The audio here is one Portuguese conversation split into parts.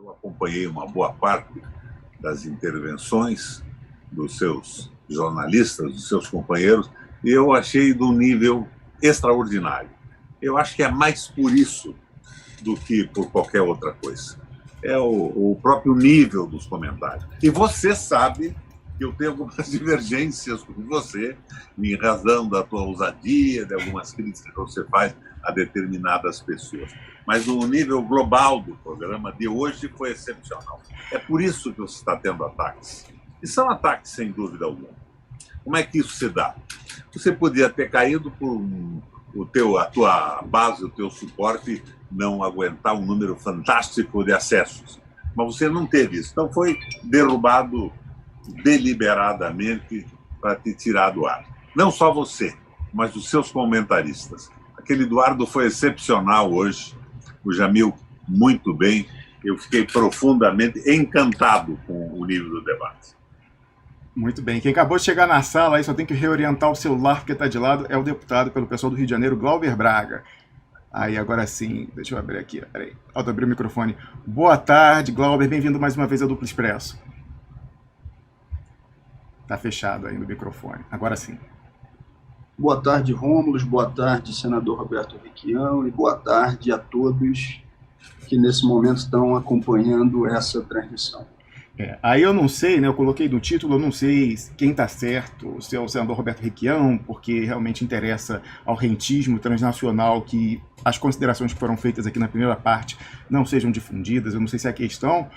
Eu acompanhei uma boa parte das intervenções dos seus jornalistas, dos seus companheiros, e eu achei de um nível extraordinário. Eu acho que é mais por isso do que por qualquer outra coisa. É o próprio nível dos comentários. E você sabe que eu tenho algumas divergências com você, em razão da tua ousadia, de algumas críticas que você faz a determinadas pessoas. Mas o nível global do programa de hoje foi excepcional. É por isso que você está tendo ataques. E são ataques, sem dúvida alguma. Como é que isso se dá? Você podia ter caído por a tua base, o teu suporte não aguentar um número fantástico de acessos. Mas você não teve isso. Então foi derrubado deliberadamente para te tirar do ar. Não só você, mas os seus comentaristas. Aquele Eduardo foi excepcional hoje, o Jamil muito bem. Eu fiquei profundamente encantado com o nível do debate. Muito bem. Quem acabou de chegar na sala aí só tem que reorientar o celular porque está de lado, é o deputado pelo pessoal do Rio de Janeiro, Glauber Braga. Aí, agora sim, deixa eu abrir aqui, peraí. Falta abrir o microfone. Boa tarde, Glauber, bem-vindo mais uma vez ao Duplo Expresso. Tá fechado aí no microfone, agora sim. Boa tarde, Rômulo, boa tarde, senador Roberto Requião, e boa tarde a todos que nesse momento estão acompanhando essa transmissão. Aí eu não sei, né? Eu coloquei no título, eu não sei quem está certo, se é o senador Roberto Requião, porque realmente interessa ao rentismo transnacional que as considerações que foram feitas aqui na primeira parte não sejam difundidas. Eu não sei se é a questão,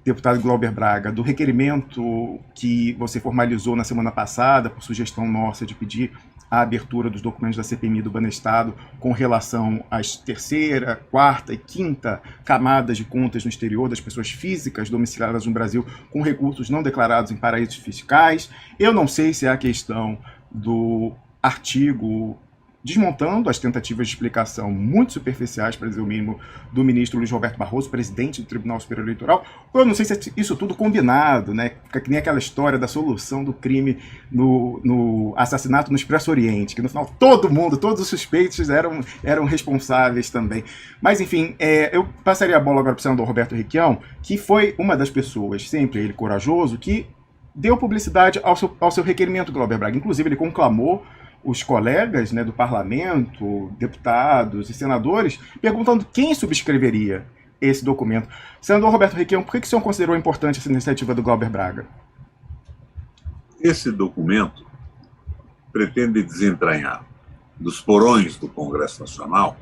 deputado Glauber Braga, do requerimento que você formalizou na semana passada, por sugestão nossa de pedir a abertura dos documentos da CPMI do Banestado com relação às terceira, quarta e quinta camadas de contas no exterior das pessoas físicas domiciliadas no Brasil com recursos não declarados em paraísos fiscais. Eu não sei se é a questão do artigo desmontando as tentativas de explicação muito superficiais, para dizer o mínimo, do ministro Luiz Roberto Barroso, presidente do Tribunal Superior Eleitoral, ou eu não sei se é isso tudo combinado, né? Fica que nem aquela história da solução do crime no assassinato no Expresso Oriente, que no final todo mundo, todos os suspeitos eram responsáveis também. Mas enfim, eu passaria a bola agora para o senador Roberto Requião, que foi uma das pessoas, sempre ele corajoso, que deu publicidade ao seu requerimento, Glauber Braga. Inclusive ele conclamou os colegas, né, do parlamento, deputados e senadores, perguntando quem subscreveria esse documento. Senador Roberto Requião, por que o senhor considerou importante essa iniciativa do Glauber Braga? Esse documento pretende desentranhar dos porões do Congresso Nacional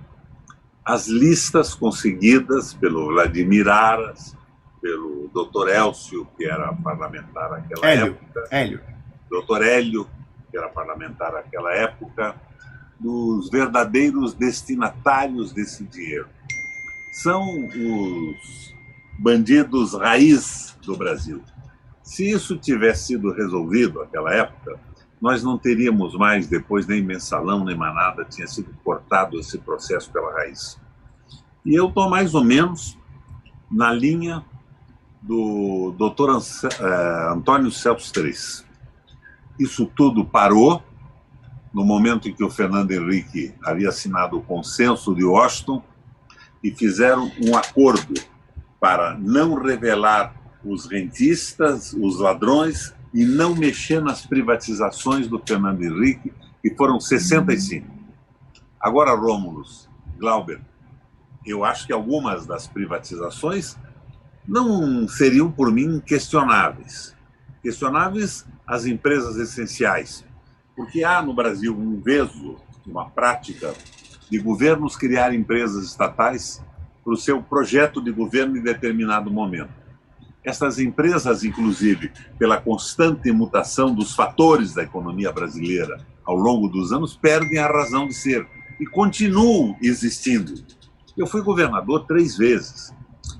as listas conseguidas pelo Vladimir Aras, pelo Dr. Elcio, que era parlamentar naquela época, Dr. Hélio, que era parlamentar naquela época, dos verdadeiros destinatários desse dinheiro. São os bandidos raiz do Brasil. Se isso tivesse sido resolvido naquela época, nós não teríamos mais, depois nem mensalão, nem manada, tinha sido cortado esse processo pela raiz. E eu estou mais ou menos na linha do Dr. Antônio Celso III. Isso tudo parou no momento em que o Fernando Henrique havia assinado o consenso de Washington e fizeram um acordo para não revelar os rentistas, os ladrões e não mexer nas privatizações do Fernando Henrique, que foram 65. Agora, Rômulo, Glauber, eu acho que algumas das privatizações não seriam, por mim, questionáveis. Questionáveis as empresas essenciais, porque há no Brasil um veso, uma prática de governos criar empresas estatais para o seu projeto de governo em determinado momento. Essas empresas, inclusive, pela constante mutação dos fatores da economia brasileira ao longo dos anos, perdem a razão de ser e continuam existindo. Eu fui governador 3 vezes.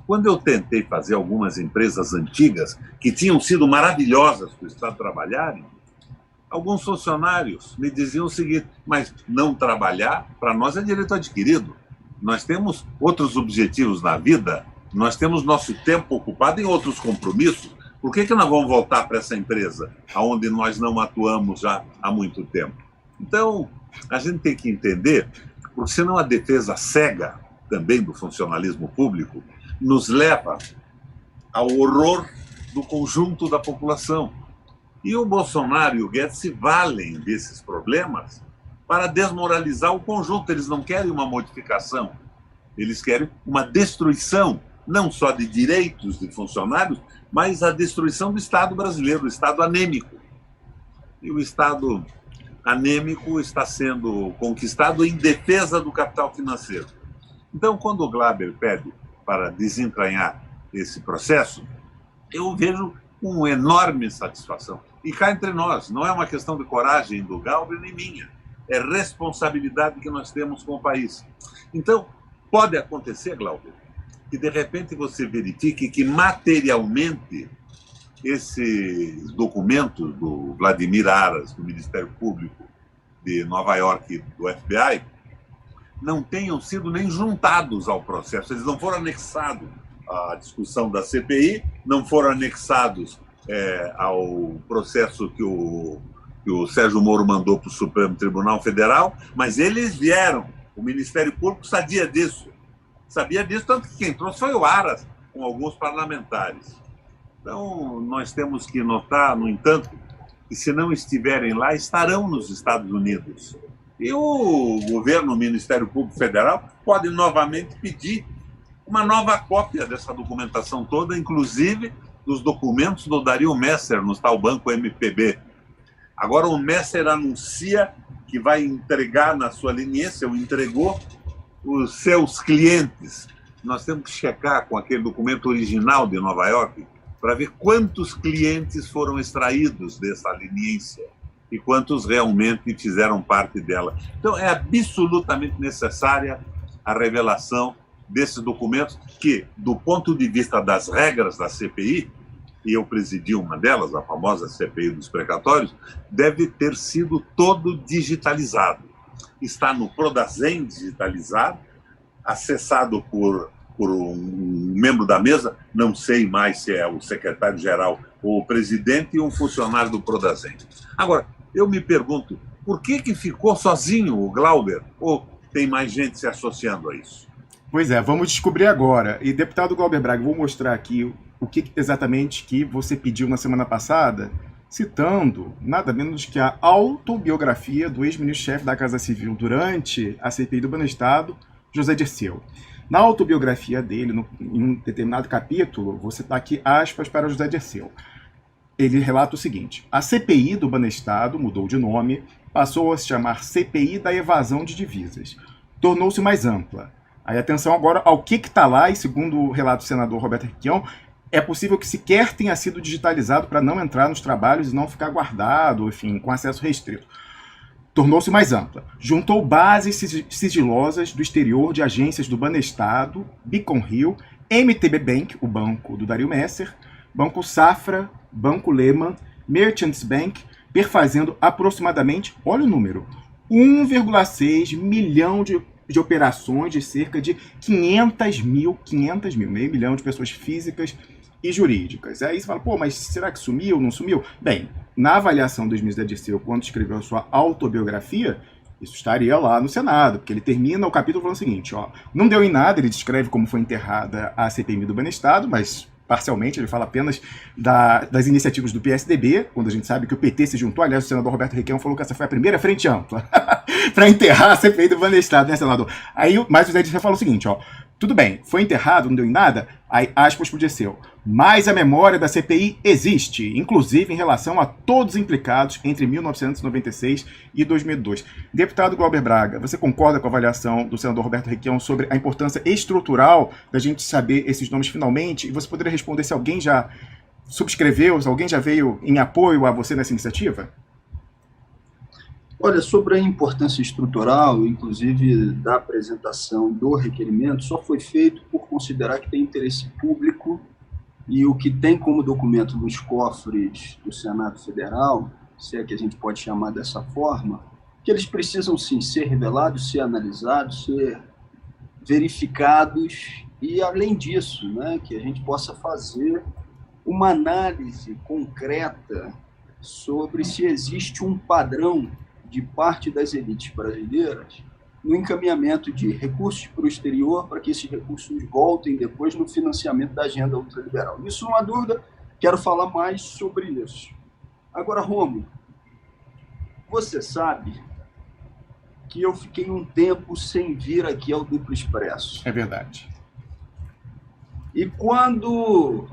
Quando eu tentei fazer algumas empresas antigas, que tinham sido maravilhosas para o Estado trabalharem, alguns funcionários me diziam o seguinte: mas não trabalhar, para nós é direito adquirido. Nós temos outros objetivos na vida, nós temos nosso tempo ocupado em outros compromissos. Por que nós vamos voltar para essa empresa, onde nós não atuamos já há muito tempo? Então, a gente tem que entender, porque senão a defesa cega também do funcionalismo público nos leva ao horror do conjunto da população. E o Bolsonaro e o Guedes se valem desses problemas para desmoralizar o conjunto. Eles não querem uma modificação, eles querem uma destruição, não só de direitos de funcionários, mas a destruição do Estado brasileiro, o Estado anêmico. E o Estado anêmico está sendo conquistado em defesa do capital financeiro. Então, quando o Glauber pede para desentranhar esse processo, eu vejo com enorme satisfação. E cá entre nós, não é uma questão de coragem do Glauber nem minha, é responsabilidade que nós temos com o país. Então, pode acontecer, Glauber, que de repente você verifique que materialmente esses documentos do Vladimir Aras, do Ministério Público de Nova York e do FBI, não tenham sido nem juntados ao processo. Eles não foram anexados à discussão da CPI, não foram anexados ao processo que o Sérgio Moro mandou para o Supremo Tribunal Federal, mas eles vieram. O Ministério Público sabia disso, tanto que quem trouxe foi o Aras, com alguns parlamentares. Então, nós temos que notar, no entanto, que se não estiverem lá, estarão nos Estados Unidos. E o governo, o Ministério Público Federal, pode novamente pedir uma nova cópia dessa documentação toda, inclusive dos documentos do Dario Messer, no tal banco MPB. Agora o Messer anuncia que vai entregar na sua leniência, ou entregou, os seus clientes. Nós temos que checar com aquele documento original de Nova York para ver quantos clientes foram extraídos dessa leniência e quantos realmente fizeram parte dela. Então, é absolutamente necessária a revelação desses documentos que, do ponto de vista das regras da CPI, e eu presidi uma delas, a famosa CPI dos precatórios, deve ter sido todo digitalizado. Está no Prodazem digitalizado, acessado por um membro da mesa, não sei mais se é o secretário-geral ou o presidente, e um funcionário do Prodazem. Agora, eu me pergunto, por que ficou sozinho o Glauber? Ou tem mais gente se associando a isso? Pois é, vamos descobrir agora. E, deputado Glauber Braga, vou mostrar aqui o que exatamente que você pediu na semana passada, citando nada menos que a autobiografia do ex-ministro-chefe da Casa Civil durante a CPI do Banestado, José Dirceu. Na autobiografia dele, em um determinado capítulo, vou citar aqui aspas para José Dirceu. Ele relata o seguinte: a CPI do Banestado mudou de nome, passou a se chamar CPI da Evasão de Divisas. Tornou-se mais ampla. Aí atenção agora ao que está lá, e segundo o relato do senador Roberto Requião, é possível que sequer tenha sido digitalizado para não entrar nos trabalhos e não ficar guardado, enfim, com acesso restrito. Tornou-se mais ampla. Juntou bases sigilosas do exterior de agências do Banestado, Beacon Hill, MTB Bank, o banco do Dario Messer, Banco Safra, Banco Lehman, Merchants Bank, perfazendo aproximadamente, olha o número, 1,6 milhão de operações de cerca de 500 mil, meio milhão de pessoas físicas e jurídicas. Aí você fala, pô, mas será que sumiu, não sumiu? Bem, na avaliação do ex-ministro da Dirceu, quando escreveu a sua autobiografia, isso estaria lá no Senado, porque ele termina o capítulo falando o seguinte, ó, não deu em nada, ele descreve como foi enterrada a CPMI do Banestado, mas parcialmente, ele fala apenas das iniciativas do PSDB, quando a gente sabe que o PT se juntou. Aliás, o senador Roberto Requião falou que essa foi a primeira frente ampla para enterrar a CPI do Banestado, né, senador? Aí, mas o Zé Dirceu fala o seguinte, ó, tudo bem, foi enterrado, não deu em nada, aí aspas pro Dirceu, mas a memória da CPI existe, inclusive em relação a todos implicados entre 1996 e 2002. Deputado Glauber Braga, você concorda com a avaliação do senador Roberto Requião sobre a importância estrutural da gente saber esses nomes finalmente? E você poderia responder se alguém já subscreveu, se alguém já veio em apoio a você nessa iniciativa? Olha, sobre a importância estrutural, inclusive da apresentação do requerimento, só foi feito por considerar que tem interesse público e o que tem como documento nos cofres do Senado Federal, se é que a gente pode chamar dessa forma, que eles precisam sim ser revelados, ser analisados, ser verificados e, além disso, né, que a gente possa fazer uma análise concreta sobre se existe um padrão de parte das elites brasileiras no encaminhamento de recursos para o exterior, para que esses recursos voltem depois no financiamento da agenda ultraliberal. Isso não há dúvida, quero falar mais sobre isso. Agora, Rômulo, você sabe que eu fiquei um tempo sem vir aqui ao Duplo Expresso. É verdade. E quando,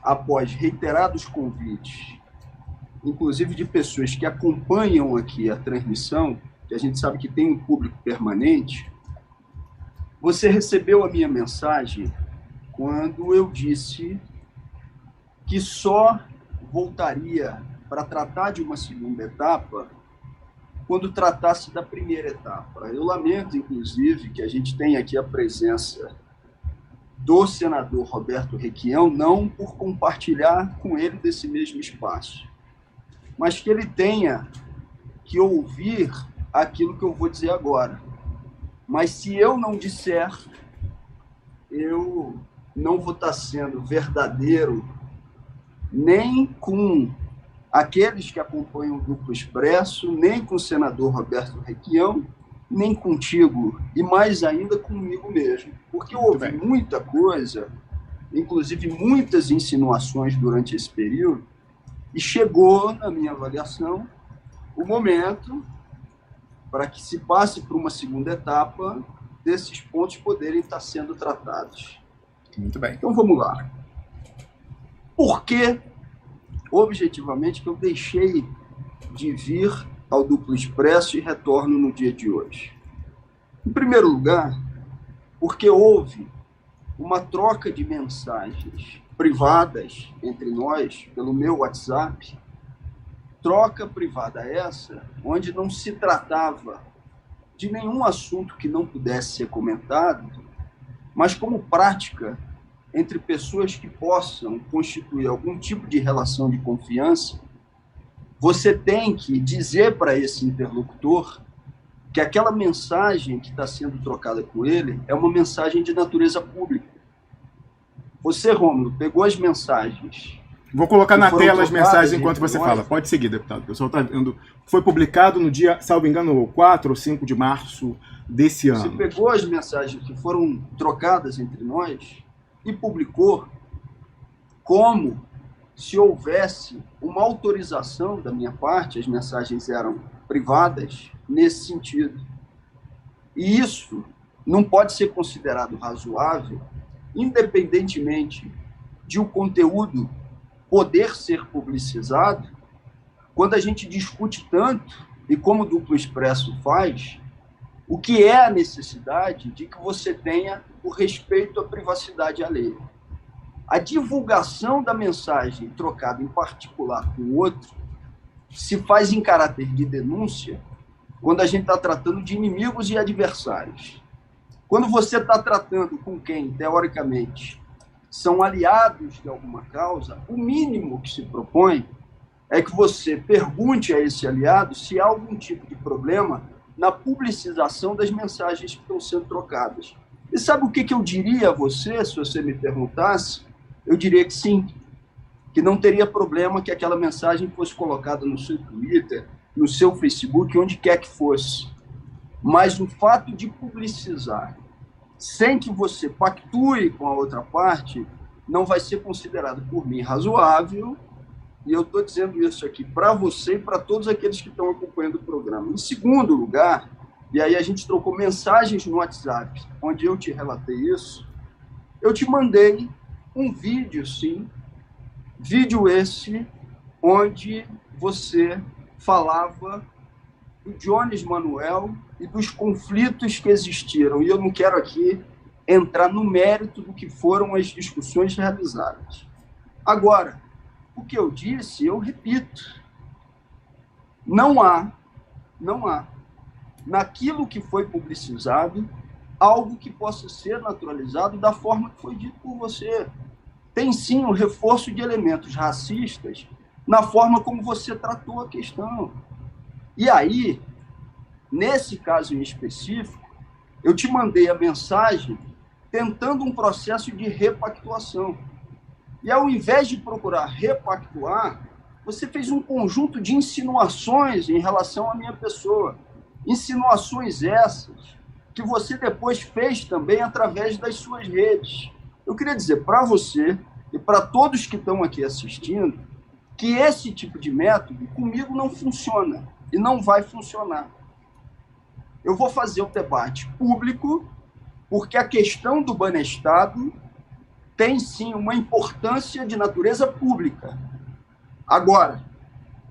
após reiterados convites, inclusive de pessoas que acompanham aqui a transmissão, que a gente sabe que tem um público permanente, você recebeu a minha mensagem quando eu disse que só voltaria para tratar de uma segunda etapa quando tratasse da primeira etapa. Eu lamento, inclusive, que a gente tenha aqui a presença do senador Roberto Requião, não por compartilhar com ele desse mesmo espaço, mas que ele tenha que ouvir aquilo que eu vou dizer agora. Mas se eu não disser, eu não vou estar sendo verdadeiro nem com aqueles que acompanham o Duplo Expresso, nem com o senador Roberto Requião, nem contigo, e mais ainda comigo mesmo. Porque houve muita coisa, inclusive muitas insinuações durante esse período, e chegou, na minha avaliação, o momento para que se passe para uma segunda etapa desses pontos poderem estar sendo tratados. Muito bem. Então vamos lá. Por que, objetivamente, que eu deixei de vir ao Duplo Expresso e retorno no dia de hoje? Em primeiro lugar, porque houve uma troca de mensagens privadas entre nós, pelo meu WhatsApp, troca privada essa, onde não se tratava de nenhum assunto que não pudesse ser comentado, mas como prática entre pessoas que possam constituir algum tipo de relação de confiança, você tem que dizer para esse interlocutor que aquela mensagem que está sendo trocada com ele é uma mensagem de natureza pública. Você, Rômulo, pegou as mensagens. Vou colocar na tela as mensagens enquanto você fala. Pode seguir, deputado. O pessoal está vendo. Foi publicado no dia, salvo engano, 4 ou 5 de março desse ano. Você pegou as mensagens que foram trocadas entre nós e publicou como se houvesse uma autorização da minha parte, as mensagens eram privadas nesse sentido. E isso não pode ser considerado razoável, independentemente de o conteúdo poder ser publicizado, quando a gente discute tanto, e como o Duplo Expresso faz, o que é a necessidade de que você tenha o respeito à privacidade alheia. A divulgação da mensagem trocada em particular com o outro se faz em caráter de denúncia quando a gente está tratando de inimigos e adversários. Quando você está tratando com quem, teoricamente, são aliados de alguma causa, o mínimo que se propõe é que você pergunte a esse aliado se há algum tipo de problema na publicização das mensagens que estão sendo trocadas. E sabe o que eu diria a você, se você me perguntasse? Eu diria que sim, que não teria problema que aquela mensagem fosse colocada no seu Twitter, no seu Facebook, onde quer que fosse. Mas o fato de publicizar sem que você pactue com a outra parte não vai ser considerado por mim razoável, e eu estou dizendo isso aqui para você e para todos aqueles que estão acompanhando o programa. Em segundo lugar, e aí a gente trocou mensagens no WhatsApp, onde eu te relatei isso, eu te mandei um vídeo, sim, vídeo esse, onde você falava do Jones Manuel e dos conflitos que existiram. E eu não quero aqui entrar no mérito do que foram as discussões realizadas. Agora, o que eu disse, eu repito, não há, naquilo que foi publicizado, algo que possa ser naturalizado da forma que foi dito por você. Tem sim um reforço de elementos racistas na forma como você tratou a questão. E aí, nesse caso em específico, eu te mandei a mensagem tentando um processo de repactuação. E ao invés de procurar repactuar, você fez um conjunto de insinuações em relação à minha pessoa. Insinuações essas que você depois fez também através das suas redes. Eu queria dizer para você e para todos que estão aqui assistindo que esse tipo de método comigo não funciona e não vai funcionar. Eu vou fazer o debate público porque a questão do Banestado tem, sim, uma importância de natureza pública. Agora,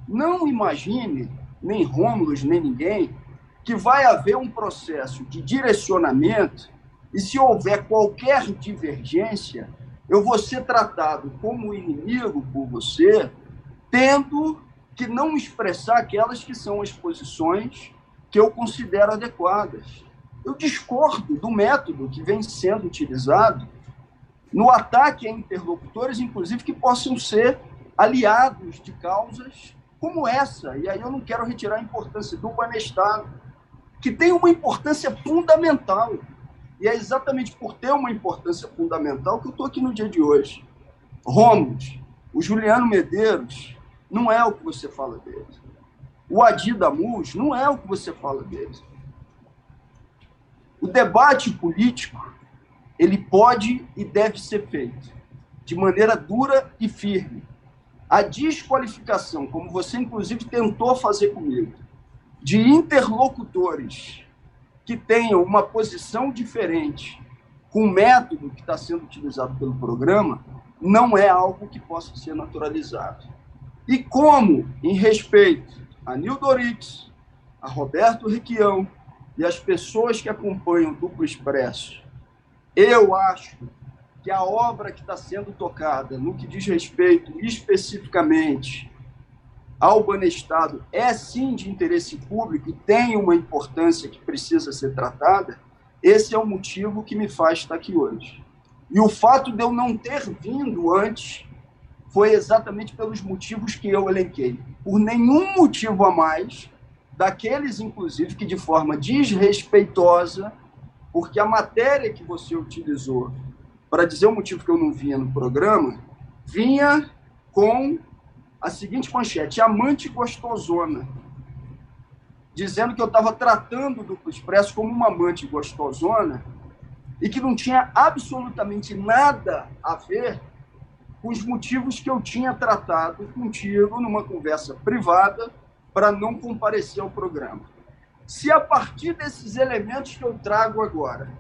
não imagine, nem Rômulo, nem ninguém, que vai haver um processo de direcionamento e, se houver qualquer divergência, eu vou ser tratado como inimigo por você, tendo que não expressar aquelas que são as posições que eu considero adequadas. Eu discordo do método que vem sendo utilizado no ataque a interlocutores, inclusive, que possam ser aliados de causas como essa. E aí eu não quero retirar a importância do Banestado, que tem uma importância fundamental. E é exatamente por ter uma importância fundamental que eu estou aqui no dia de hoje. Rômulo, o Juliano Medeiros, não é o que você fala dele. O Adi Damus não é o que você fala dele. O debate político, ele pode e deve ser feito de maneira dura e firme. A desqualificação, como você inclusive tentou fazer comigo, de interlocutores que tenham uma posição diferente com o método que está sendo utilizado pelo programa, não é algo que possa ser naturalizado. E como, em respeito a Nildo Orix, a Roberto Requião e as pessoas que acompanham o Duplo Expresso, eu acho que a obra que está sendo tocada, no que diz respeito especificamente ao Banestado, é sim de interesse público e tem uma importância que precisa ser tratada. Esse é o motivo que me faz estar aqui hoje. E o fato de eu não ter vindo antes foi exatamente pelos motivos que eu elenquei. Por nenhum motivo a mais, daqueles, inclusive, que de forma desrespeitosa, porque a matéria que você utilizou para dizer o motivo que eu não vinha no programa, vinha com a seguinte manchete: amante gostosona, dizendo que eu estava tratando o Duplo Expresso como uma amante gostosona e que não tinha absolutamente nada a ver com os motivos que eu tinha tratado contigo numa conversa privada para não comparecer ao programa. Se a partir desses elementos que eu trago agora,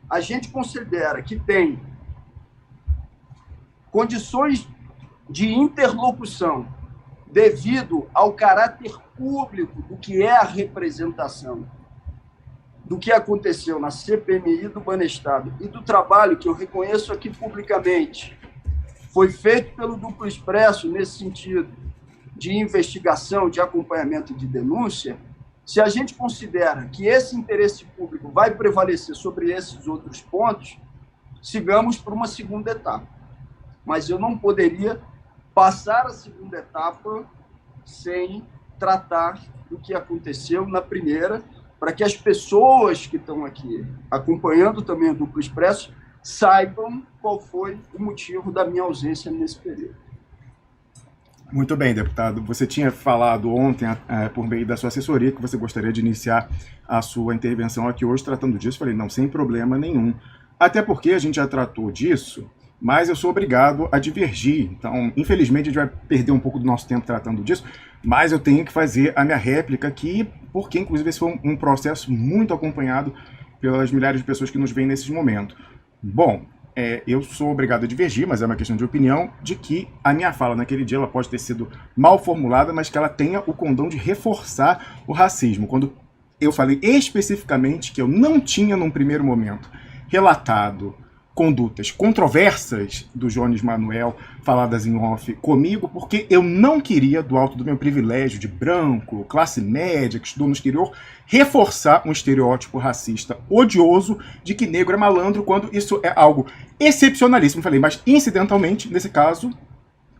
a gente considera que tem condições de interlocução devido ao caráter público do que é a representação do que aconteceu na CPMI do Banestado e do trabalho que eu reconheço aqui publicamente foi feito pelo Duplo Expresso nesse sentido de investigação, de acompanhamento e de denúncia, se a gente considera que esse interesse público vai prevalecer sobre esses outros pontos, sigamos para uma segunda etapa. Mas eu não poderia passar a segunda etapa sem tratar do que aconteceu na primeira, para que as pessoas que estão aqui acompanhando também o Duplo Expresso saibam qual foi o motivo da minha ausência nesse período. Muito bem, deputado. Você tinha falado ontem, por meio da sua assessoria, que você gostaria de iniciar a sua intervenção aqui hoje tratando disso. Falei, não, sem problema nenhum. Até porque a gente já tratou disso, mas eu sou obrigado a divergir. Então, infelizmente, a gente vai perder um pouco do nosso tempo tratando disso, mas eu tenho que fazer a minha réplica aqui, porque, inclusive, esse foi um processo muito acompanhado pelas milhares de pessoas que nos veem nesses momentos. Bom, eu sou obrigado a divergir, mas é uma questão de opinião, de que a minha fala naquele dia ela pode ter sido mal formulada, mas que ela tenha o condão de reforçar o racismo. Quando eu falei especificamente que eu não tinha, num primeiro momento, relatado condutas controversas do Jones Manuel, faladas em off comigo, porque eu não queria, do alto do meu privilégio de branco, classe média, que estudou no exterior, reforçar um estereótipo racista odioso de que negro é malandro, quando isso é algo excepcionalíssimo. Falei, mas incidentalmente, nesse caso,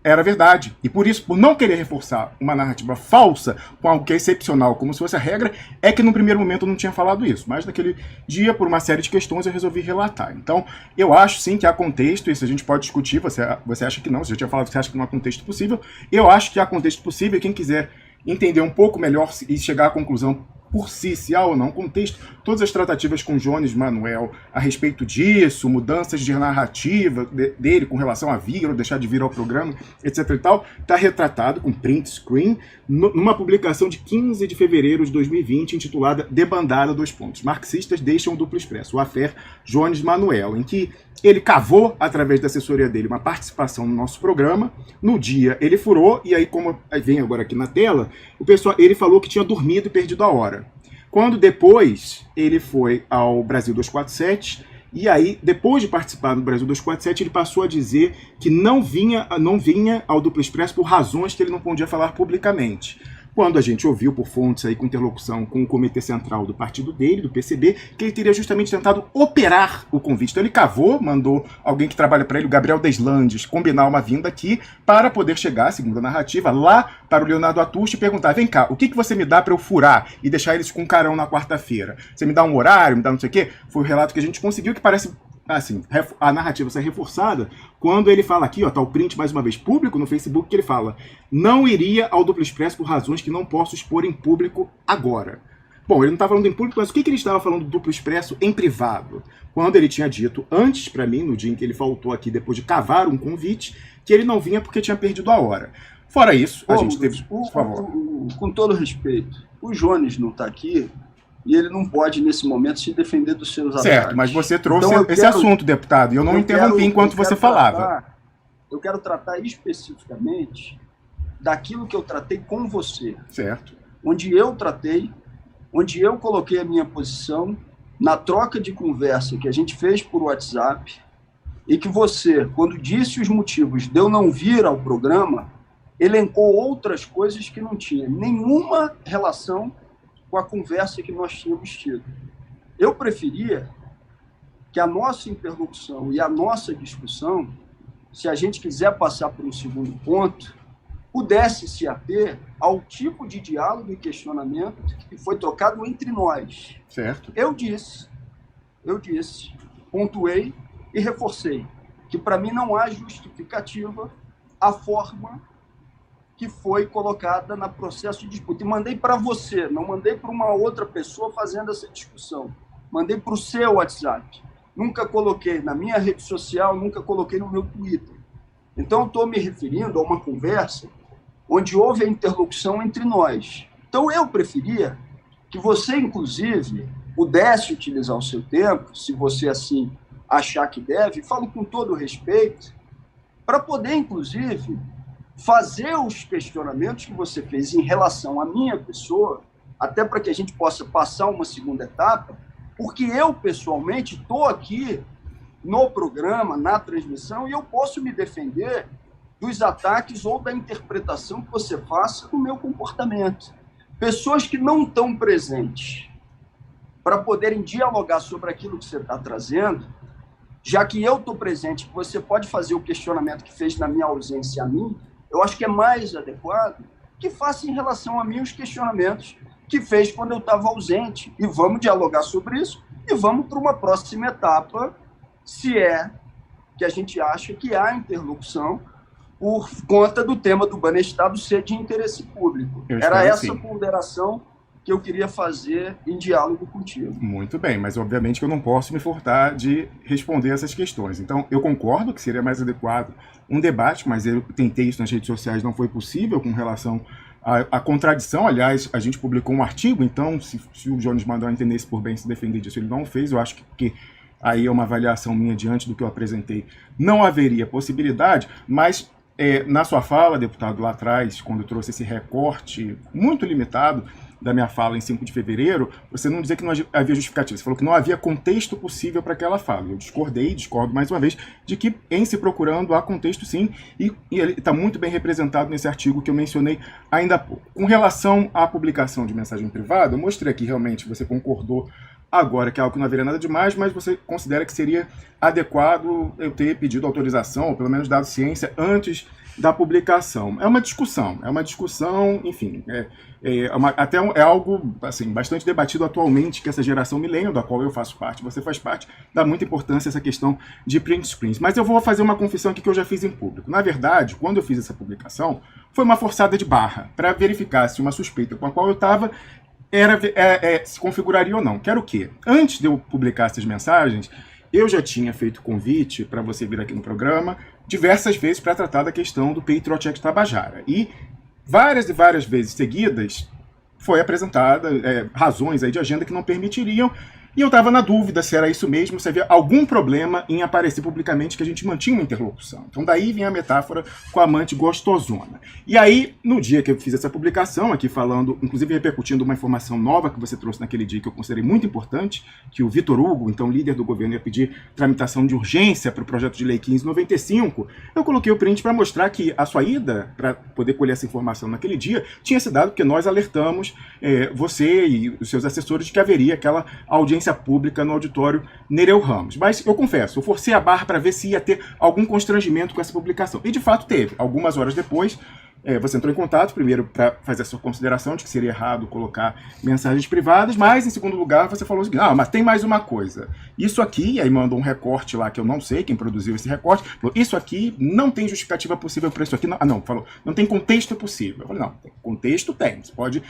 era verdade. E por isso, por não querer reforçar uma narrativa falsa com algo que é excepcional, como se fosse a regra, é que no primeiro momento eu não tinha falado isso. Mas naquele dia, por uma série de questões, eu resolvi relatar. Então, eu acho sim que há contexto, isso a gente pode discutir, você acha que não, você já tinha falado que você acha que não há contexto possível. Eu acho que há contexto possível, e quem quiser entender um pouco melhor e chegar à conclusão por si, se há ou não contexto, todas as tratativas com Jones Manuel a respeito disso, mudanças de narrativa dele com relação a vir ou deixar de vir ao programa, etc e tal, está retratado com print screen numa publicação de 15 de fevereiro de 2020 intitulada Debandada, Marxistas deixam o duplo expresso, o affair Jones Manuel, em que ele cavou, através da assessoria dele, uma participação no nosso programa. No dia, ele furou, e aí, como vem agora aqui na tela, ele falou que tinha dormido e perdido a hora. Quando depois ele foi ao Brasil 247, e aí, depois de participar do Brasil 247, ele passou a dizer que não vinha ao Duplo Expresso por razões que ele não podia falar publicamente. Quando a gente ouviu por fontes aí com interlocução com o Comitê Central do partido dele, do PCB, que ele teria justamente tentado operar o convite. Então ele cavou, mandou alguém que trabalha para ele, o Gabriel Deslandes, combinar uma vinda aqui para poder chegar, segundo a narrativa, lá para o Leonardo Atush e perguntar: vem cá, o que você me dá para eu furar e deixar eles com um carão na quarta-feira? Você me dá um horário, me dá não sei o quê? Foi o relato que a gente conseguiu, que parece... assim, a narrativa sai reforçada quando ele fala aqui, ó, tá o print mais uma vez público no Facebook, que ele fala: não iria ao Duplo Expresso por razões que não posso expor em público agora. Bom, ele não está falando em público, mas o que ele estava falando do Duplo Expresso em privado? Quando ele tinha dito antes para mim, no dia em que ele faltou aqui, depois de cavar um convite, que ele não vinha porque tinha perdido a hora. Fora isso, a gente teve... Por favor. Com todo respeito, o Jones não está aqui e ele não pode, nesse momento, se defender dos seus ataques. Certo, mas você trouxe esse assunto, deputado, e eu não interrompi enquanto você falava. Eu quero tratar especificamente daquilo que eu tratei com você. Certo. Onde eu tratei, onde eu coloquei a minha posição, na troca de conversa que a gente fez por WhatsApp, e que você, quando disse os motivos de eu não vir ao programa, elencou outras coisas que não tinha nenhuma relação com a conversa que nós tínhamos tido. Eu preferia que a nossa interlocução e a nossa discussão, se a gente quiser passar por um segundo ponto, pudesse se ater ao tipo de diálogo e questionamento que foi trocado entre nós. Certo. Eu disse, pontuei e reforcei que para mim não há justificativa a forma que foi colocada no processo de disputa. E mandei para você, não mandei para uma outra pessoa fazendo essa discussão. Mandei para o seu WhatsApp. Nunca coloquei na minha rede social, nunca coloquei no meu Twitter. Então, estou me referindo a uma conversa onde houve a interlocução entre nós. Então, eu preferia que você, inclusive, pudesse utilizar o seu tempo, se você assim achar que deve, falo com todo respeito, para poder, inclusive, fazer os questionamentos que você fez em relação à minha pessoa, até para que a gente possa passar uma segunda etapa, porque eu, pessoalmente, estou aqui no programa, na transmissão, e eu posso me defender dos ataques ou da interpretação que você faça do meu comportamento. Pessoas que não estão presentes para poderem dialogar sobre aquilo que você está trazendo, já que eu estou presente, você pode fazer o questionamento que fez na minha ausência a mim, eu acho que é mais adequado que faça em relação a mim os questionamentos que fez quando eu estava ausente. E vamos dialogar sobre isso e vamos para uma próxima etapa, se é que a gente acha que há interlocução por conta do tema do Banestado ser de interesse público. Era essa ponderação que eu queria fazer em diálogo contigo. Muito bem, mas obviamente que eu não posso me furtar de responder essas questões. Então, eu concordo que seria mais adequado um debate, mas eu tentei isso nas redes sociais, não foi possível com relação à contradição. Aliás, a gente publicou um artigo, então, se o Jones Manuel entendesse por bem se defender disso, ele não fez. Eu acho que aí é uma avaliação minha diante do que eu apresentei. Não haveria possibilidade, mas na sua fala, deputado, lá atrás, quando eu trouxe esse recorte muito limitado da minha fala em 5 de fevereiro, você não dizia que não havia justificativa, você falou que não havia contexto possível para aquela fala. Eu discordo mais uma vez, de que em se procurando há contexto sim, e ele está muito bem representado nesse artigo que eu mencionei ainda há pouco. Com relação à publicação de mensagem privada, eu mostrei aqui realmente, você concordou agora que é algo que não haveria nada demais, mas você considera que seria adequado eu ter pedido autorização, ou pelo menos dado ciência, antes da publicação. É uma discussão, enfim, é algo assim, bastante debatido atualmente, que essa geração milênio, da qual eu faço parte, você faz parte, dá muita importância a essa questão de print screens. Mas eu vou fazer uma confissão aqui que eu já fiz em público. Na verdade, quando eu fiz essa publicação, foi uma forçada de barra, para verificar se uma suspeita com a qual eu estava se configuraria ou não. Que era o quê? Antes de eu publicar essas mensagens, eu já tinha feito convite para você vir aqui no programa diversas vezes para tratar da questão do Patriot Act Tabajara. E várias e várias vezes seguidas foi apresentada razões aí de agenda que não permitiriam. E eu estava na dúvida se era isso mesmo, se havia algum problema em aparecer publicamente que a gente mantinha uma interlocução. Então daí vem a metáfora com a amante gostosona. E aí, no dia que eu fiz essa publicação, aqui falando, inclusive repercutindo uma informação nova que você trouxe naquele dia, que eu considerei muito importante, que o Vitor Hugo, então líder do governo, ia pedir tramitação de urgência para o projeto de lei 1595, eu coloquei o print para mostrar que a sua ida, para poder colher essa informação naquele dia, tinha se dado porque nós alertamos você e os seus assessores de que haveria aquela audiência pública no auditório Nereu Ramos. Mas eu confesso, eu forcei a barra para ver se ia ter algum constrangimento com essa publicação. E de fato teve. Algumas horas depois, você entrou em contato, primeiro para fazer a sua consideração de que seria errado colocar mensagens privadas, mas em segundo lugar você falou o seguinte: mas tem mais uma coisa. Isso aqui, aí mandou um recorte lá que eu não sei quem produziu esse recorte, falou, isso aqui não tem justificativa possível para isso aqui. Falou, não tem contexto possível. Eu falei, não, contexto tem. Você pode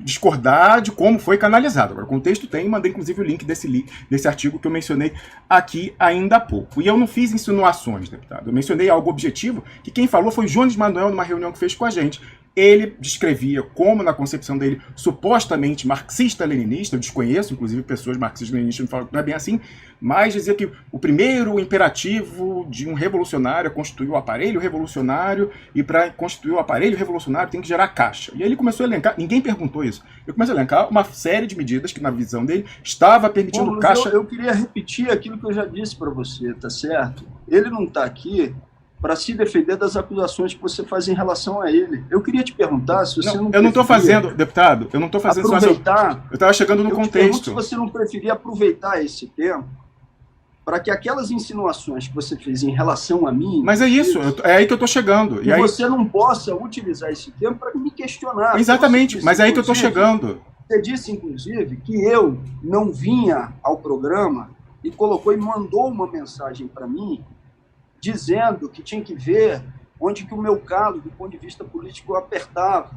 discordar de como foi canalizado. Agora, contexto tem, mandei inclusive o link desse artigo que eu mencionei aqui ainda há pouco. E eu não fiz insinuações, deputado. Eu mencionei algo objetivo, que quem falou foi Jones Manuel numa reunião que fez com a gente. Ele descrevia como, na concepção dele, supostamente marxista-leninista, eu desconheço, inclusive, pessoas marxistas-leninistas me falam que não é bem assim, mas dizia que o primeiro imperativo de um revolucionário é constituir o aparelho revolucionário, e para constituir o aparelho revolucionário tem que gerar caixa. E aí ele começou a elencar, ninguém perguntou isso, ele começou a elencar uma série de medidas que, na visão dele, estava permitindo caixa... Eu queria repetir aquilo que eu já disse para você, tá certo? Ele não está aqui para se defender das acusações que você faz em relação a ele. Eu queria te perguntar se você não... Eu não estou fazendo, deputado, eu não estou fazendo... Aproveitar... Eu estava chegando no contexto. Se você não preferia aproveitar esse tempo para que aquelas insinuações que você fez em relação a mim... Mas é isso, é aí que eu estou chegando. E aí... você não possa utilizar esse tempo para me questionar. Exatamente, mas é aí que eu estou chegando. Você disse, inclusive, que eu não vinha ao programa e colocou e mandou uma mensagem para mim dizendo que tinha que ver onde que o meu calo, do ponto de vista político, apertava.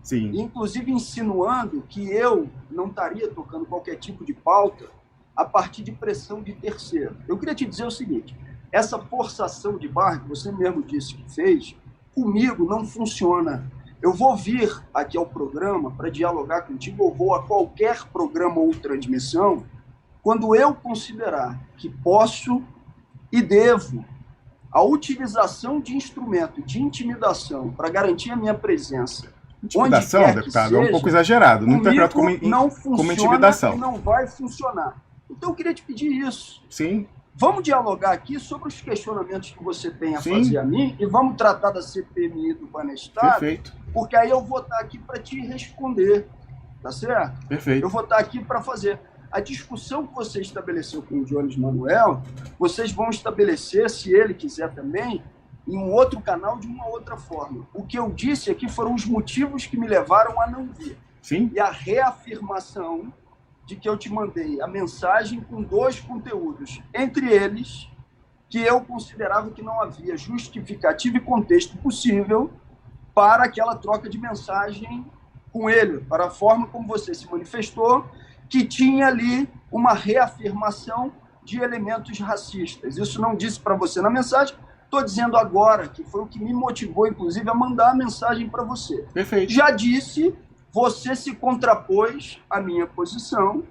Sim. Inclusive insinuando que eu não estaria tocando qualquer tipo de pauta a partir de pressão de terceiro. Eu queria te dizer o seguinte, essa forçação de barra, que você mesmo disse que fez, comigo não funciona. Eu vou vir aqui ao programa para dialogar contigo, eu vou a qualquer programa ou transmissão, quando eu considerar que posso e devo a utilização de instrumento de intimidação para garantir a minha presença. Intimidação, deputado, é um pouco exagerado. Não interpreto como intimidação. E não vai funcionar. Então eu queria te pedir isso. Sim. Vamos dialogar aqui sobre os questionamentos que você tem a fazer a mim e vamos tratar da CPMI do Banestado. Perfeito. Porque aí eu vou estar aqui para te responder. Tá certo? Perfeito. Eu vou estar aqui para fazer. A discussão que você estabeleceu com o Jones Manuel, vocês vão estabelecer, se ele quiser também, em um outro canal de uma outra forma. O que eu disse aqui foram os motivos que me levaram a não vir. Sim. E a reafirmação de que eu te mandei a mensagem com 2 conteúdos, entre eles, que eu considerava que não havia justificativa e contexto possível para aquela troca de mensagem com ele, para a forma como você se manifestou, que tinha ali uma reafirmação de elementos racistas. Isso não disse para você na mensagem, estou dizendo agora, que foi o que me motivou, inclusive, a mandar a mensagem para você. Perfeito. Já disse, você se contrapôs à minha posição,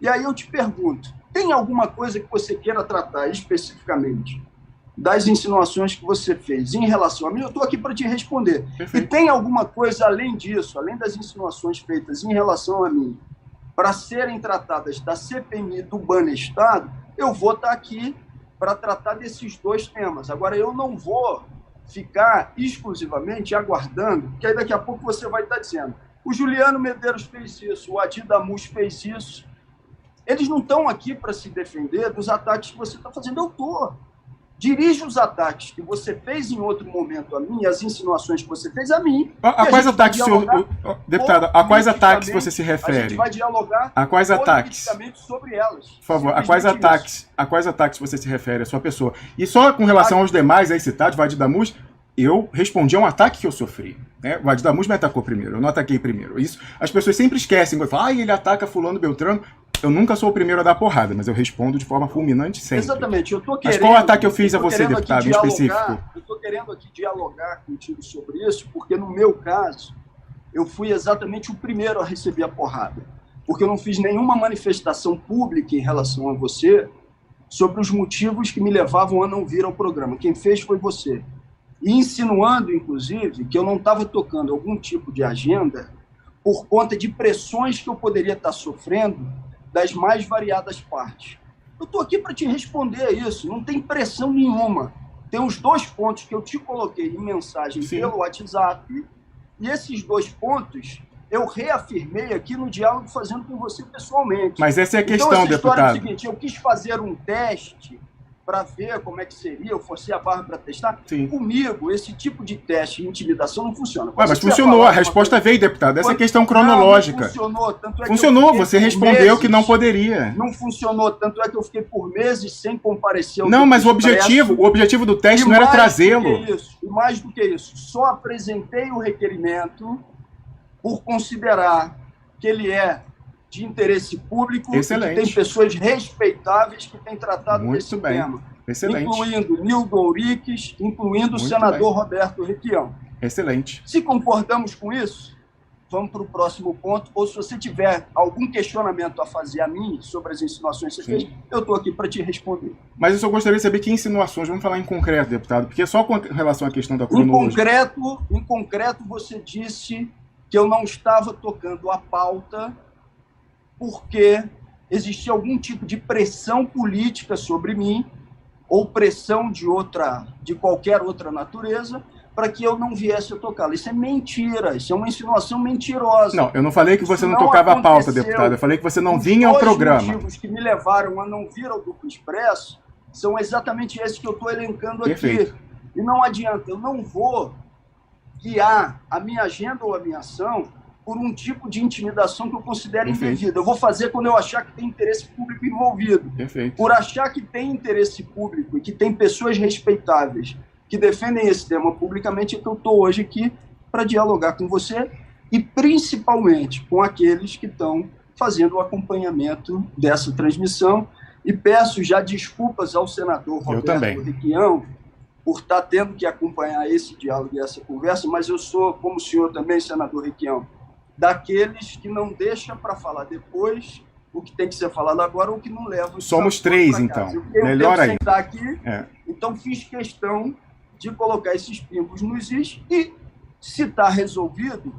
e aí eu te pergunto, tem alguma coisa que você queira tratar especificamente das insinuações que você fez em relação a mim? Eu estou aqui para te responder. Perfeito. E tem alguma coisa além disso, além das insinuações feitas em relação a mim, para serem tratadas da CPMI do Banestado, eu vou estar aqui para tratar desses 2 temas. Agora, eu não vou ficar exclusivamente aguardando, porque aí daqui a pouco você vai estar dizendo, o Juliano Medeiros fez isso, o Adi Damus fez isso. Eles não estão aqui para se defender dos ataques que você está fazendo. Eu estou. Dirige os ataques que você fez em outro momento a mim, as insinuações que você fez a mim. A quais ataques, deputado, a quais ataques você se refere? A gente vai dialogar a quais ataques? Sobre elas. Por favor, a quais ataques você se refere, a sua pessoa? E só com relação aos demais aí citados, Adi Damus, eu respondi a um ataque que eu sofri. Né? O Adi Damus me atacou primeiro, eu não ataquei primeiro. Isso as pessoas sempre esquecem, falam, ele ataca fulano, beltrano. Eu nunca sou o primeiro a dar porrada, mas eu respondo de forma fulminante sempre. Exatamente, eu tô querendo... Mas qual ataque eu fiz a você, deputado, em específico? Eu estou querendo aqui dialogar contigo sobre isso, porque no meu caso, eu fui exatamente o primeiro a receber a porrada. Porque eu não fiz nenhuma manifestação pública em relação a você sobre os motivos que me levavam a não vir ao programa. Quem fez foi você. E insinuando, inclusive, que eu não estava tocando algum tipo de agenda por conta de pressões que eu poderia estar sofrendo das mais variadas partes. Eu estou aqui para te responder a isso, não tem pressão nenhuma. Tem os 2 pontos que eu te coloquei em mensagem pelo WhatsApp, e esses 2 pontos eu reafirmei aqui no diálogo fazendo com você pessoalmente. Mas essa é a questão, então, essa deputado. É o seguinte, eu quis fazer um teste para ver como é que seria, eu forcei a barra para testar. Sim. Comigo, esse tipo de teste de intimidação não funciona. Mas funcionou, a resposta veio, deputado. Essa é a questão cronológica. Não funcionou, tanto é que funcionou, você respondeu que não poderia. Não funcionou, tanto é que eu fiquei por meses sem comparecer ao Não, mas o objetivo do teste não era trazê-lo. E mais do que isso, só apresentei o requerimento por considerar que ele é de interesse público. Excelente. E que tem pessoas respeitáveis que têm tratado Muito desse bem. tema. Excelente. Incluindo Nildo Ouriques, incluindo o senador Roberto Requião. Excelente. Se concordamos com isso, vamos para o próximo ponto. Ou se você tiver algum questionamento a fazer a mim sobre as insinuações que você fez, eu estou aqui para te responder. Mas eu só gostaria de saber que insinuações, vamos falar em concreto, deputado, porque só com relação à questão da cronologia... Em concreto, você disse que eu não estava tocando a pauta porque existia algum tipo de pressão política sobre mim ou pressão de qualquer outra natureza para que eu não viesse a tocá-la. Isso é mentira, isso é uma insinuação mentirosa. Não, eu não falei que você não tocava a pauta, deputado, eu falei que você não vinha ao programa. Os motivos que me levaram a não vir ao Duplo Expresso são exatamente esses que eu estou elencando Perfeito. aqui. E não adianta, eu não vou guiar a minha agenda ou a minha ação por um tipo de intimidação que eu considero indevida. Eu vou fazer quando eu achar que tem interesse público envolvido. Perfeito. Por achar que tem interesse público e que tem pessoas respeitáveis que defendem esse tema publicamente, é que eu estou hoje aqui para dialogar com você e principalmente com aqueles que estão fazendo o acompanhamento dessa transmissão. E peço já desculpas ao senador Roberto Requião por estar tendo que acompanhar esse diálogo e essa conversa, mas eu sou, como o senhor também, senador Requião, daqueles que não deixam para falar depois o que tem que ser falado agora ou que não levam... Somos 3, então. Melhor aí. Aqui, então fiz questão de colocar esses pingos nos is e, se está resolvido,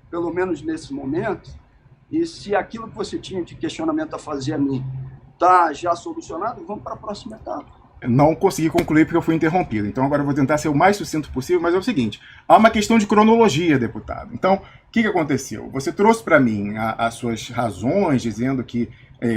pelo menos nesse momento, e se aquilo que você tinha de questionamento a fazer a mim está já solucionado, vamos para a próxima etapa. Não consegui concluir porque eu fui interrompido. Então agora eu vou tentar ser o mais sucinto possível, mas é o seguinte, há uma questão de cronologia, deputado. Então, o que aconteceu? Você trouxe para mim as suas razões, dizendo que,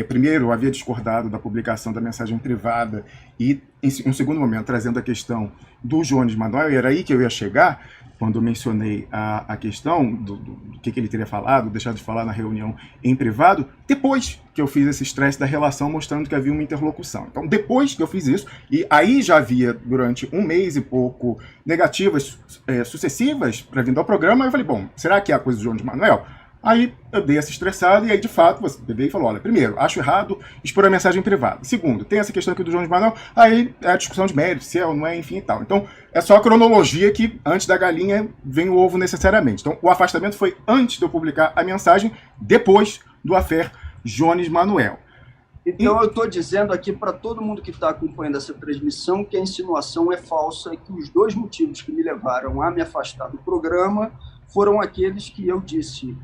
primeiro, eu havia discordado da publicação da mensagem privada e, em um segundo momento, trazendo a questão do Jones Manoel, e era aí que eu ia chegar, quando eu mencionei a questão do que ele teria falado, deixado de falar na reunião em privado, depois que eu fiz esse estresse da relação, mostrando que havia uma interlocução. Então, depois que eu fiz isso, e aí já havia, durante 1 mês e pouco, negativas sucessivas para vir ao programa, eu falei, bom, será que é a coisa do Jones Manoel? Aí eu dei essa estressada e aí, de fato, você veio e falou, olha, primeiro, acho errado expor a mensagem privada. Segundo, tem essa questão aqui do Jones Manoel, aí é a discussão de mérito, se é ou não é, enfim e tal. Então, é só a cronologia que antes da galinha vem o ovo necessariamente. Então, o afastamento foi antes de eu publicar a mensagem, depois do affair Jones Manoel. Então, eu estou dizendo aqui para todo mundo que está acompanhando essa transmissão que a insinuação é falsa e que os 2 motivos que me levaram a me afastar do programa foram aqueles que eu disse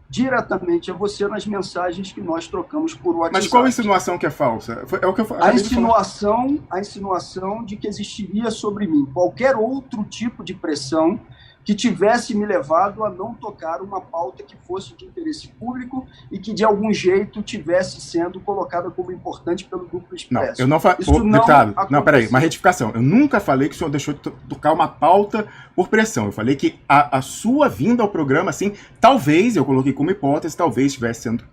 diretamente a você nas mensagens que nós trocamos por WhatsApp. Mas qual a insinuação que é falsa? É o que eu a insinuação de que existiria sobre mim qualquer outro tipo de pressão que tivesse me levado a não tocar uma pauta que fosse de interesse público e que, de algum jeito, tivesse sendo colocada como importante pelo Duplo Expresso. Não, eu não falei... Deputado, não, peraí, uma retificação. Eu nunca falei que o senhor deixou de tocar uma pauta por pressão. Eu falei que a sua vinda ao programa, assim, talvez, eu coloquei como hipótese, talvez estivesse sendo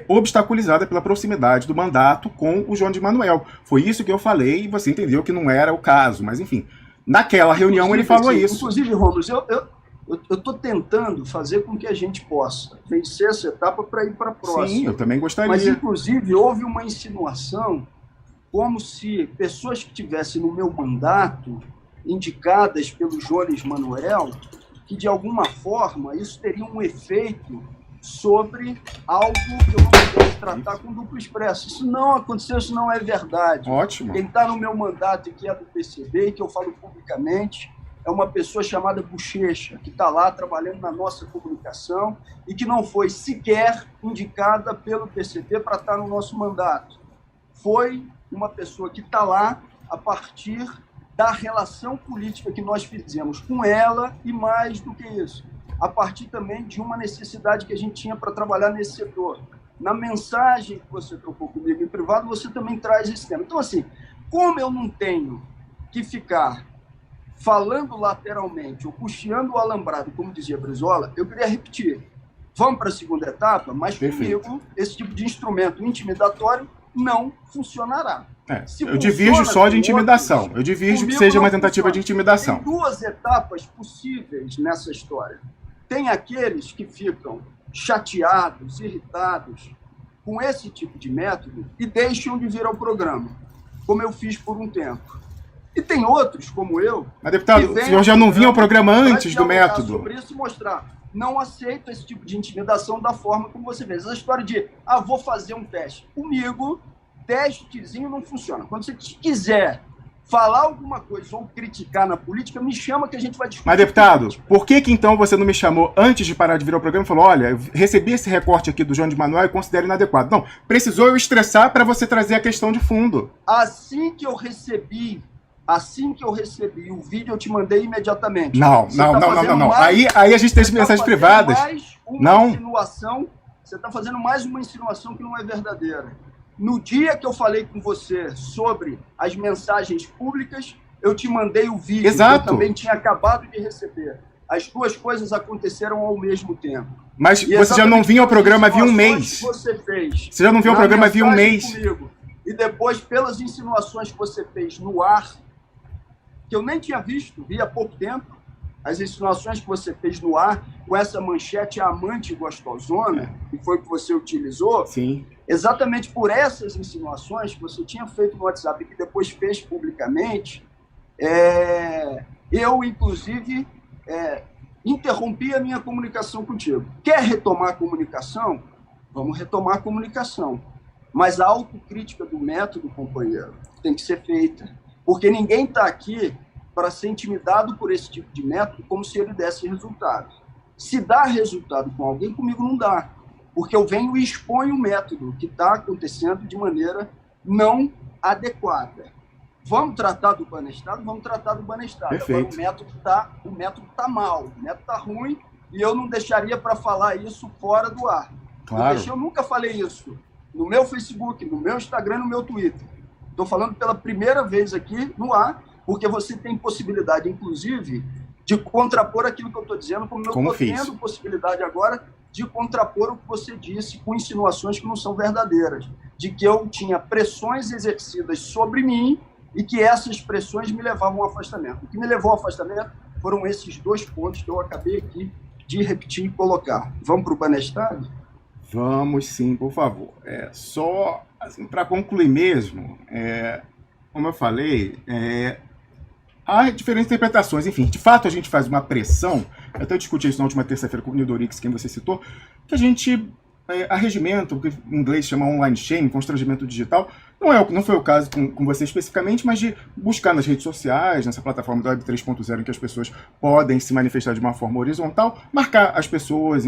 obstaculizada pela proximidade do mandato com o Jones Manoel. Foi isso que eu falei e você entendeu que não era o caso, mas, enfim... Naquela reunião ele falou isso. Inclusive, Rômulo, eu estou tentando fazer com que a gente possa vencer essa etapa para ir para a próxima. Sim, eu também gostaria. Mas, inclusive, houve uma insinuação como se pessoas que estivessem no meu mandato, indicadas pelo Jones Manuel, que, de alguma forma, isso teria um efeito sobre algo que eu não pudesse tratar com duplo expresso. Isso não aconteceu, isso não é verdade. Ótimo. Quem está no meu mandato e que é do PCB, e que eu falo publicamente, é uma pessoa chamada Bochecha, que está lá trabalhando na nossa comunicação e que não foi sequer indicada pelo PCB para estar no nosso mandato. Foi uma pessoa que está lá a partir da relação política que nós fizemos com ela e, mais do que isso, a partir também de uma necessidade que a gente tinha para trabalhar nesse setor. Na mensagem que você trocou comigo em privado, você também traz esse tema. Então, assim, como eu não tenho que ficar falando lateralmente ou puxando o alambrado, como dizia Brizola, eu queria repetir. Vamos para a segunda etapa, mas comigo esse tipo de instrumento intimidatório não funcionará. Eu divirjo só de intimidação. Eu divirjo que seja uma tentativa de intimidação. Tem duas etapas possíveis nessa história. Tem aqueles que ficam chateados, irritados com esse tipo de método e deixam de vir ao programa, como eu fiz por um tempo. E tem outros, como eu... Mas, deputado, o senhor já não vinha ao programa antes do método? Sobre isso e mostrar. Não aceito esse tipo de intimidação da forma como você fez. Essa história de, vou fazer um teste. Comigo, testezinho não funciona. Quando você quiser falar alguma coisa ou criticar na política, me chama que a gente vai discutir. Mas, deputado, por que então você não me chamou antes de parar de vir ao programa e falou, olha, eu recebi esse recorte aqui do Jones Manuel e considero inadequado? Não, precisou eu estressar para você trazer a questão de fundo. Assim que eu recebi o vídeo, eu te mandei imediatamente. Não. Aí a gente tem mensagens privadas. Você está fazendo mais uma insinuação que não é verdadeira. No dia que eu falei com você sobre as mensagens públicas, eu te mandei o vídeo. Exato. Que eu também tinha acabado de receber. As duas coisas aconteceram ao mesmo tempo. Mas você já não vinha ao programa havia um mês. Você já não vinha ao programa havia um mês. Comigo, e depois, pelas insinuações que você fez no ar, que eu nem tinha visto, vi há pouco tempo, as insinuações que você fez no ar, com essa manchete amante gostosona, que foi que você utilizou, sim. Exatamente por essas insinuações que você tinha feito no WhatsApp e que depois fez publicamente, eu, inclusive, interrompi a minha comunicação contigo. Quer retomar a comunicação? Vamos retomar a comunicação. Mas a autocrítica do método, companheiro, tem que ser feita. Porque ninguém está aqui para ser intimidado por esse tipo de método como se ele desse resultado. Se dá resultado com alguém, comigo não dá. Porque eu venho e exponho o método que está acontecendo de maneira não adequada. Vamos tratar do Banestado? Vamos tratar do Banestado. Perfeito. Agora, o método tá mal, o método está ruim, e eu não deixaria para falar isso fora do ar. Claro. Eu nunca falei isso no meu Facebook, no meu Instagram, no meu Twitter. Estou falando pela primeira vez aqui no ar, porque você tem possibilidade, inclusive, de contrapor aquilo que eu estou dizendo, como eu estou tendo possibilidade agora de contrapor o que você disse com insinuações que não são verdadeiras, de que eu tinha pressões exercidas sobre mim e que essas pressões me levavam ao afastamento. O que me levou ao afastamento foram esses dois pontos que eu acabei aqui de repetir e colocar. Vamos para o Banestado? Vamos sim, por favor. Só assim, para concluir mesmo, como eu falei, há diferentes interpretações. Enfim, de fato a gente faz uma pressão, eu até discuti isso na última terça-feira com o Nildorix, quem você citou, que a gente arregimento, o que em inglês chama online shame, constrangimento digital, não foi o caso com você especificamente, mas de buscar nas redes sociais, nessa plataforma do Web 3.0, em que as pessoas podem se manifestar de uma forma horizontal, marcar as pessoas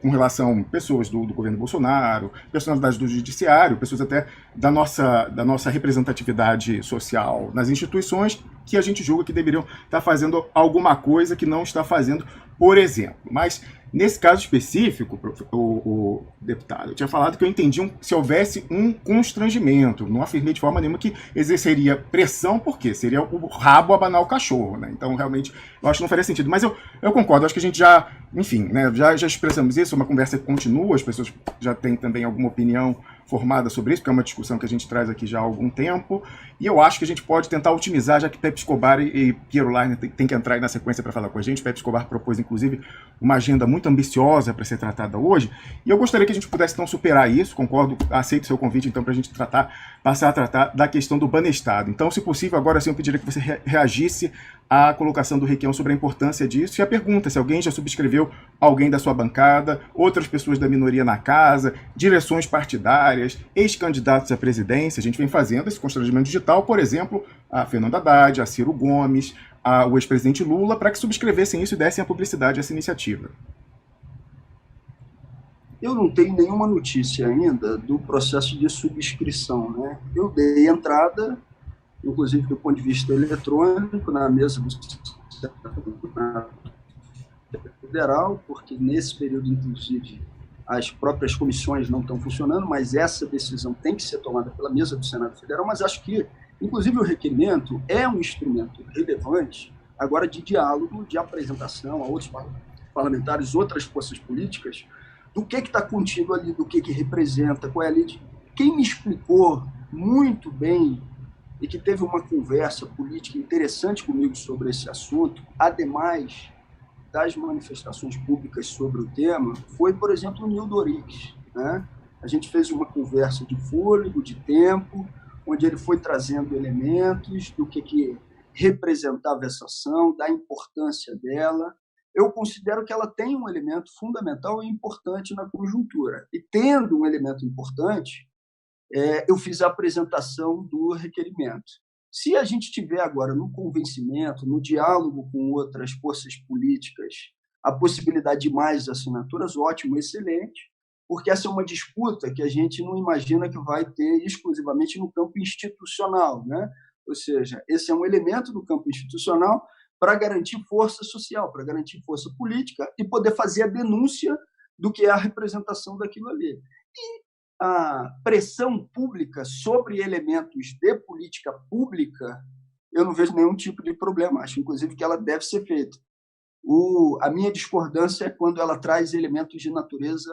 com relação a pessoas do governo Bolsonaro, personalidades do judiciário, pessoas até da nossa representatividade social nas instituições, que a gente julga que deveriam estar fazendo alguma coisa que não está fazendo, por exemplo. Mas, nesse caso específico, o deputado, eu tinha falado que eu entendi se houvesse um constrangimento. Não afirmei de forma nenhuma que exerceria pressão, porque seria o rabo abanar o cachorro, né? Então, realmente, eu acho que não faria sentido. Mas eu concordo, acho que a gente já, enfim, né, já expressamos isso, uma conversa que continua, as pessoas já têm também alguma opinião formada sobre isso, porque é uma discussão que a gente traz aqui já há algum tempo, e eu acho que a gente pode tentar otimizar, já que Pepe Escobar e Piero Leiner tem que entrar aí na sequência para falar com a gente. Pepe Escobar propôs, inclusive, uma agenda muito ambiciosa para ser tratada hoje, e eu gostaria que a gente pudesse, então, superar isso. Concordo, aceito o seu convite, então, para a gente passar a tratar da questão do banestado. Então, se possível, agora sim eu pediria que você reagisse à colocação do Requião sobre a importância disso, e a pergunta se alguém já subscreveu, alguém da sua bancada, outras pessoas da minoria na casa, direções partidárias, ex-candidatos à presidência. A gente vem fazendo esse constrangimento digital, por exemplo, a Fernanda Haddad, a Ciro Gomes, o ex-presidente Lula, para que subscrevessem isso e dessem a publicidade a essa iniciativa. Eu não tenho nenhuma notícia ainda do processo de subscrição, né? Eu dei entrada, inclusive do ponto de vista eletrônico, na mesa do Senado Federal, porque nesse período, inclusive, as próprias comissões não estão funcionando, mas essa decisão tem que ser tomada pela mesa do Senado Federal. Mas acho que, inclusive, o requerimento é um instrumento relevante agora de diálogo, de apresentação a outros parlamentares, outras forças políticas, do que está contido ali, do que representa, qual é a lei. Quem me explicou muito bem e que teve uma conversa política interessante comigo sobre esse assunto, ademais das manifestações públicas sobre o tema, foi, por exemplo, o Nildo Orix, né? A gente fez uma conversa de fôlego, de tempo, onde ele foi trazendo elementos do que representava essa ação, da importância dela. Eu considero que ela tem um elemento fundamental e importante na conjuntura. E tendo um elemento importante, eu fiz a apresentação do requerimento. Se a gente tiver agora no convencimento, no diálogo com outras forças políticas, a possibilidade de mais assinaturas, ótimo, excelente, porque essa é uma disputa que a gente não imagina que vai ter exclusivamente no campo institucional, né? Ou seja, esse é um elemento do campo institucional para garantir força social, para garantir força política e poder fazer a denúncia do que é a representação daquilo ali. E a pressão pública sobre elementos de política pública, eu não vejo nenhum tipo de problema. Acho, inclusive, que ela deve ser feita. A minha discordância é quando ela traz elementos de natureza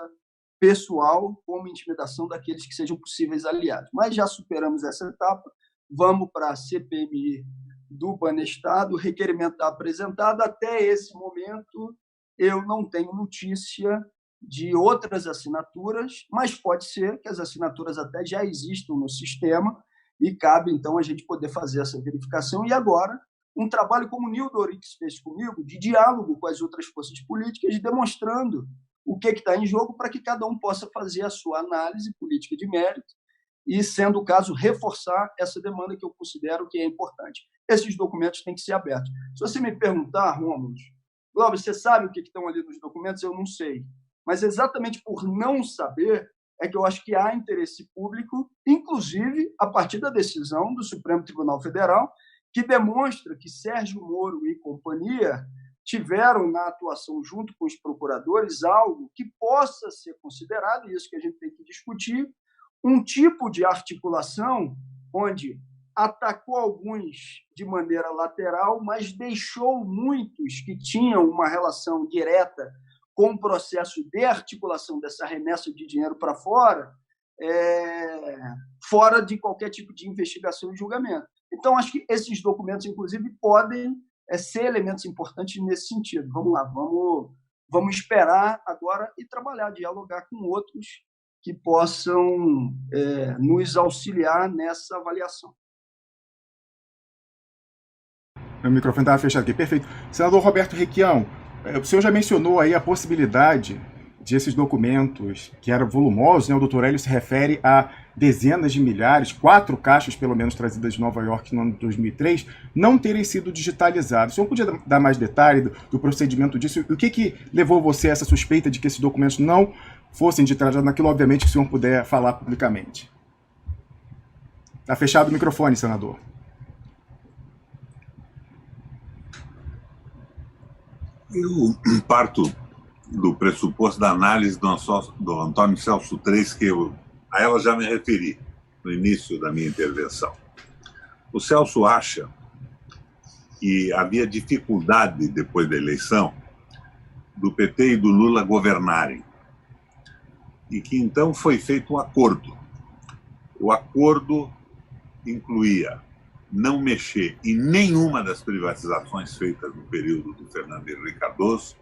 pessoal, como intimidação daqueles que sejam possíveis aliados. Mas já superamos essa etapa, vamos para a CPMI do Banestado, o requerimento está apresentado. Até esse momento, eu não tenho notícia de outras assinaturas, mas pode ser que as assinaturas até já existam no sistema e cabe, então, a gente poder fazer essa verificação. E agora, um trabalho como o Nildo Orix fez comigo, de diálogo com as outras forças políticas, demonstrando o que está em jogo para que cada um possa fazer a sua análise política de mérito e, sendo o caso, reforçar essa demanda que eu considero que é importante. Esses documentos têm que ser abertos. Se você me perguntar, Rômulo, Glauber, você sabe o que estão ali nos documentos? Eu não sei. Mas exatamente por não saber é que eu acho que há interesse público, inclusive a partir da decisão do Supremo Tribunal Federal, que demonstra que Sérgio Moro e companhia tiveram na atuação junto com os procuradores algo que possa ser considerado, e isso que a gente tem que discutir, um tipo de articulação onde atacou alguns de maneira lateral, mas deixou muitos que tinham uma relação direta com o processo de articulação dessa remessa de dinheiro para fora, fora de qualquer tipo de investigação e julgamento. Então, acho que esses documentos, inclusive, podem ser elementos importantes nesse sentido. Vamos lá, vamos esperar agora e trabalhar, dialogar com outros que possam nos auxiliar nessa avaliação. Meu microfone estava fechado aqui, perfeito. Senador Roberto Requião, o senhor já mencionou aí a possibilidade de esses documentos, que eram volumosos, né? O doutor Hélio se refere a dezenas de milhares, 4 caixas pelo menos trazidas de Nova York no ano de 2003, não terem sido digitalizados. O senhor podia dar mais detalhe do procedimento disso? O que levou você a essa suspeita de que esses documentos não fossem digitalizados naquilo, obviamente, que o senhor puder falar publicamente? Está fechado o microfone, senador. Eu parto do pressuposto da análise do Antônio Celso III, que a ela já me referi no início da minha intervenção. O Celso acha que havia dificuldade, depois da eleição, do PT e do Lula governarem, e que então foi feito um acordo O acordo incluía não mexer em nenhuma das privatizações feitas no período do Fernando Henrique Cardoso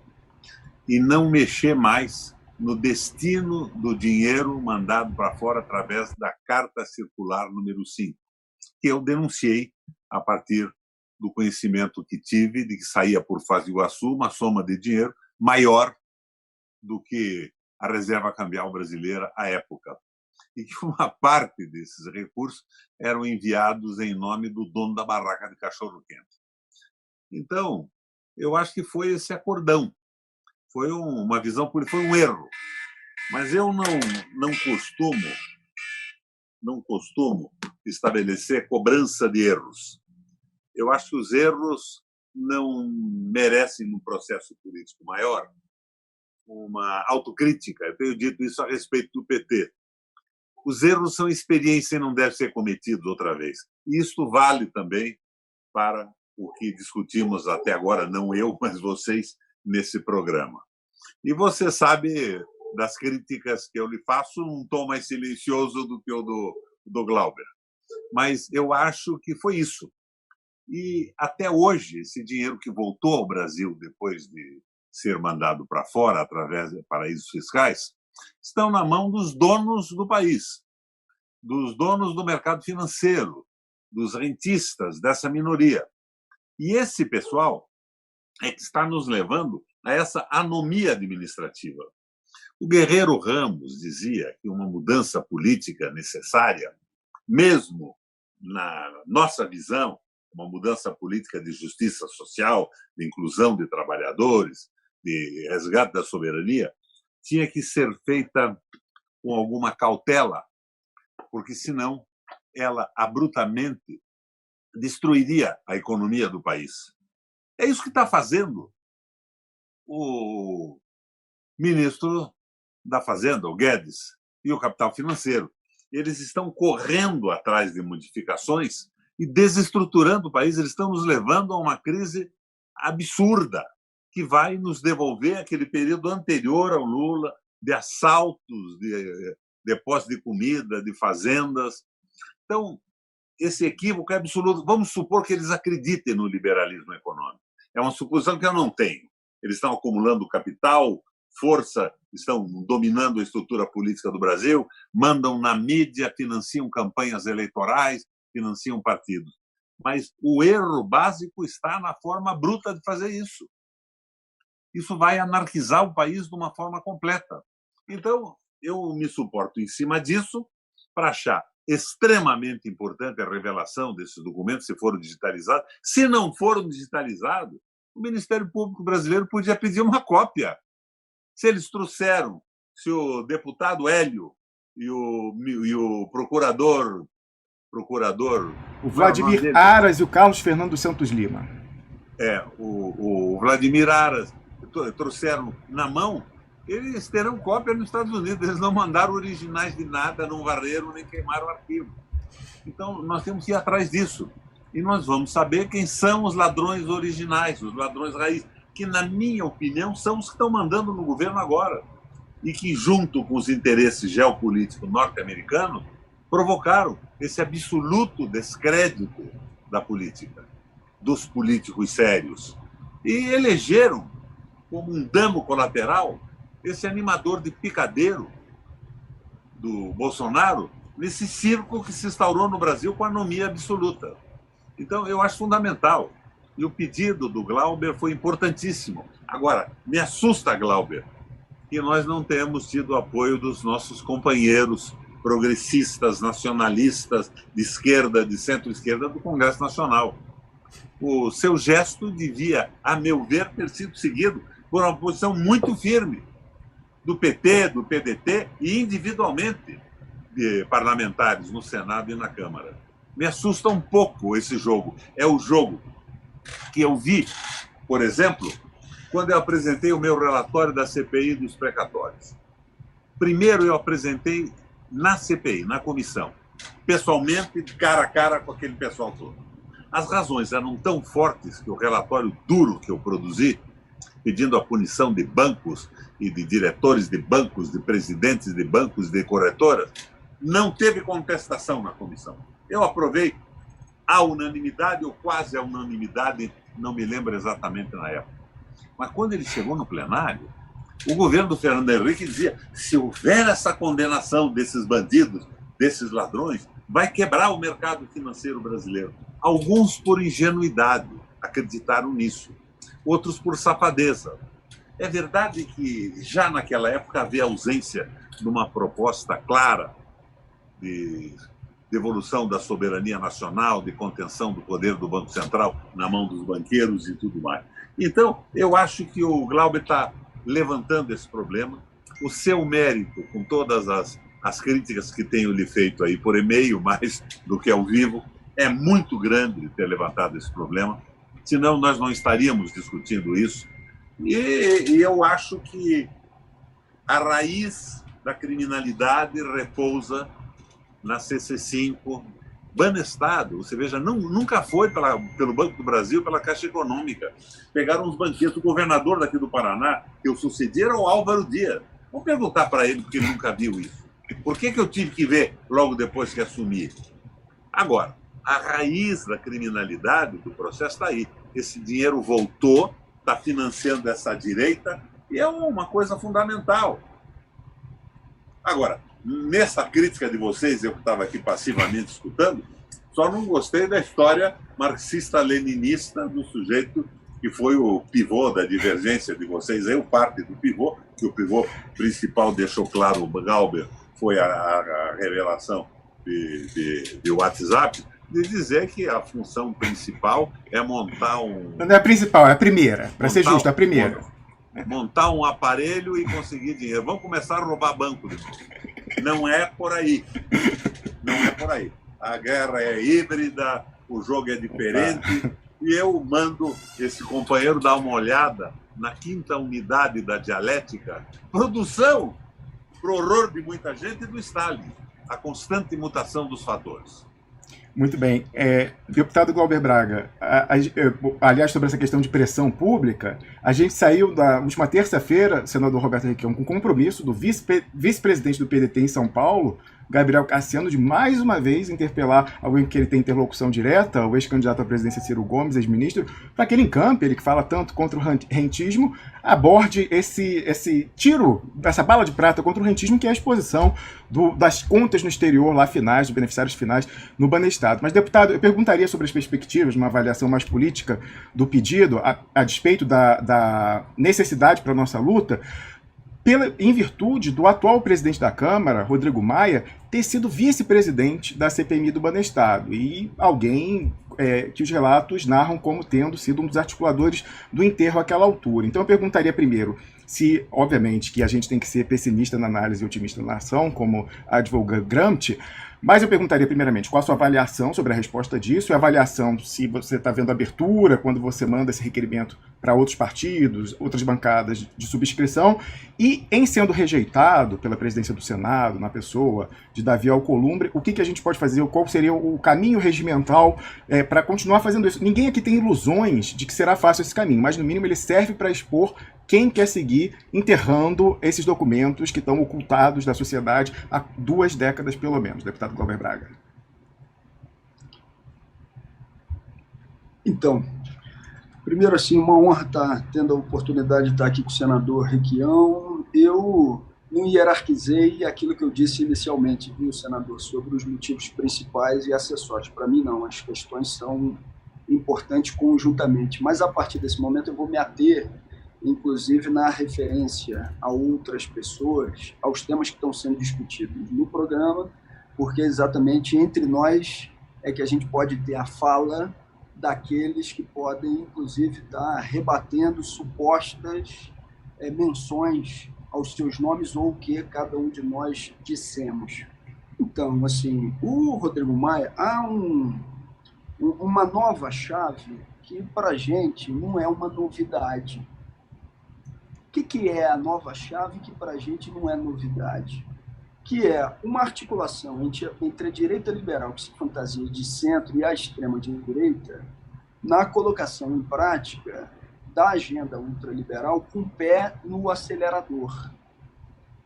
e não mexer mais no destino do dinheiro mandado para fora através da Carta Circular número 5, que eu denunciei a partir do conhecimento que tive de que saía por Foz do Iguaçu uma soma de dinheiro maior do que a reserva cambial brasileira à época, e que uma parte desses recursos eram enviados em nome do dono da barraca de cachorro-quente. Então, eu acho que foi esse acordão. Foi uma visão, foi um erro. Mas eu não costumo estabelecer cobrança de erros. Eu acho que os erros não merecem, num processo político maior, uma autocrítica. Eu tenho dito isso a respeito do PT. Os erros são experiência e não devem ser cometidos outra vez. E isto vale também para o que discutimos até agora, não eu, mas vocês, nesse programa. E você sabe das críticas que eu lhe faço num tom mais silencioso do que o do Glauber. Mas eu acho que foi isso. E até hoje, esse dinheiro que voltou ao Brasil depois de ser mandado para fora através de paraísos fiscais, estão na mão dos donos do país, dos donos do mercado financeiro, dos rentistas, dessa minoria. E esse pessoal é que está nos levando a essa anomia administrativa. O Guerreiro Ramos dizia que uma mudança política necessária, mesmo na nossa visão, uma mudança política de justiça social, de inclusão de trabalhadores, de resgate da soberania, tinha que ser feita com alguma cautela, porque senão ela abruptamente destruiria a economia do país. É isso que está fazendo o ministro da Fazenda, o Guedes, e o capital financeiro. Eles estão correndo atrás de modificações e desestruturando o país. Eles estão nos levando a uma crise absurda, que vai nos devolver aquele período anterior ao Lula, de assaltos, de depósito de comida, de fazendas. Então, esse equívoco é absoluto. Vamos supor que eles acreditem no liberalismo econômico. É uma suposição que eu não tenho. Eles estão acumulando capital, força, estão dominando a estrutura política do Brasil, mandam na mídia, financiam campanhas eleitorais, financiam partidos. Mas o erro básico está na forma bruta de fazer isso. Isso vai anarquizar o país de uma forma completa. Então, eu me suporto em cima disso para achar extremamente importante a revelação desses documentos, se foram digitalizados. Se não foram digitalizados, o Ministério Público brasileiro podia pedir uma cópia. Se eles trouxeram, se o deputado Hélio e o procurador... O Vladimir Aras e o Carlos Fernando Santos Lima. O Vladimir Aras trouxeram na mão, eles terão cópia nos Estados Unidos. Eles não mandaram originais de nada, não varreram nem queimaram o arquivo. Então, nós temos que ir atrás disso. E nós vamos saber quem são os ladrões originais, os ladrões raiz, que, na minha opinião, são os que estão mandando no governo agora. E que, junto com os interesses geopolíticos norte-americanos, provocaram esse absoluto descrédito da política, dos políticos sérios. E elegeram, como um dano colateral, esse animador de picadeiro do Bolsonaro, nesse circo que se instaurou no Brasil com anomia absoluta. Então, eu acho fundamental. E o pedido do Glauber foi importantíssimo. Agora, me assusta, Glauber, que nós não temos tido o apoio dos nossos companheiros progressistas, nacionalistas, de esquerda, de centro-esquerda do Congresso Nacional. O seu gesto devia, a meu ver, ter sido seguido por uma posição muito firme do PT, do PDT e individualmente de parlamentares no Senado e na Câmara. Me assusta um pouco esse jogo. É o jogo que eu vi, por exemplo, quando eu apresentei o meu relatório da CPI dos precatórios. Primeiro eu apresentei na CPI, na comissão, pessoalmente, cara a cara com aquele pessoal todo. As razões eram tão fortes que o relatório duro que eu produzi, pedindo a punição de bancos e de diretores de bancos, de presidentes de bancos, de corretoras, não teve contestação na comissão. Eu aprovei a unanimidade, ou quase a unanimidade, não me lembro exatamente na época. Mas quando ele chegou no plenário, o governo do Fernando Henrique dizia: se houver essa condenação desses bandidos, desses ladrões, vai quebrar o mercado financeiro brasileiro. Alguns, por ingenuidade, acreditaram nisso. Outros, por safadeza. É verdade que já naquela época havia ausência de uma proposta clara de devolução da soberania nacional, de contenção do poder do Banco Central na mão dos banqueiros e tudo mais. Então, eu acho que o Glauber está levantando esse problema. O seu mérito, com todas as críticas que tenho lhe feito aí por e-mail, mais do que ao vivo, é muito grande ter levantado esse problema, senão nós não estaríamos discutindo isso. E eu acho que a raiz da criminalidade repousa na CC5, Banestado. Você veja, nunca foi pelo Banco do Brasil, pela Caixa Econômica. Pegaram os banqueiros. O governador daqui do Paraná, que eu sucedi, era o Álvaro Dias. Vamos perguntar para ele, porque ele nunca viu isso. Por que eu tive que ver logo depois que assumi? Agora, a raiz da criminalidade do processo está aí. Esse dinheiro voltou, está financiando essa direita, e é uma coisa fundamental. Agora, nessa crítica de vocês, eu que estava aqui passivamente escutando, só não gostei da história marxista-leninista do sujeito que foi o pivô da divergência de vocês, aí o parte do pivô, que o pivô principal deixou claro, o Glauber, foi a revelação de WhatsApp, de dizer que a função principal é montar um... Não é a principal, é a primeira, para ser justo, a primeira. Montar um aparelho e conseguir dinheiro. Vamos começar a roubar banco de novo. Não é por aí. Não é por aí. A guerra é híbrida, o jogo é diferente, e eu mando esse companheiro dar uma olhada na 5ª unidade da dialética, produção, pro horror de muita gente, do Stalin, a constante mutação dos fatores. Muito bem. Deputado Glauber Braga, aliás, sobre essa questão de pressão pública, a gente saiu da última terça-feira, senador Roberto Requião, com compromisso do vice-presidente do PDT em São Paulo, Gabriel Cassiano, de mais uma vez interpelar alguém que ele tem interlocução direta, o ex-candidato à presidência Ciro Gomes, ex-ministro, para que ele encampe, ele que fala tanto contra o rentismo, aborde esse tiro, essa bala de prata contra o rentismo, que é a exposição das contas no exterior, lá finais, dos beneficiários finais, no Banestado. Mas, deputado, eu perguntaria sobre as perspectivas, uma avaliação mais política do pedido, a despeito da necessidade para a nossa luta, em virtude do atual presidente da Câmara, Rodrigo Maia, ter sido vice-presidente da CPMI do Banestado, e alguém que os relatos narram como tendo sido um dos articuladores do enterro àquela altura. Então eu perguntaria primeiro se, obviamente, que a gente tem que ser pessimista na análise e otimista na ação, como advoga Gramsci, mas eu perguntaria primeiramente qual a sua avaliação sobre a resposta disso, e a avaliação se você está vendo abertura quando você manda esse requerimento para outros partidos, outras bancadas de subscrição, e em sendo rejeitado pela presidência do Senado, na pessoa de Davi Alcolumbre, o que a gente pode fazer, qual seria o caminho regimental para continuar fazendo isso? Ninguém aqui tem ilusões de que será fácil esse caminho, mas no mínimo ele serve para expor quem quer seguir enterrando esses documentos que estão ocultados da sociedade há 2 décadas, pelo menos. Deputado Glauber Braga. Então, primeiro, assim, uma honra estar tendo a oportunidade de estar aqui com o senador Requião. Eu não hierarquizei aquilo que eu disse inicialmente, viu, senador, sobre os motivos principais e acessórios. Para mim, não. As questões são importantes conjuntamente. Mas, a partir desse momento, eu vou me ater, inclusive na referência a outras pessoas, aos temas que estão sendo discutidos no programa, porque exatamente entre nós é que a gente pode ter a fala daqueles que podem, inclusive, estar rebatendo supostas menções aos seus nomes ou o que cada um de nós dissemos. Então, assim, o Rodrigo Maia, há uma nova chave que, para a gente, não é uma novidade. O que é a nova chave que para a gente não é novidade? Que é uma articulação entre a direita liberal, que se fantasia de centro, e a extrema-direita, na colocação em prática da agenda ultraliberal com o pé no acelerador.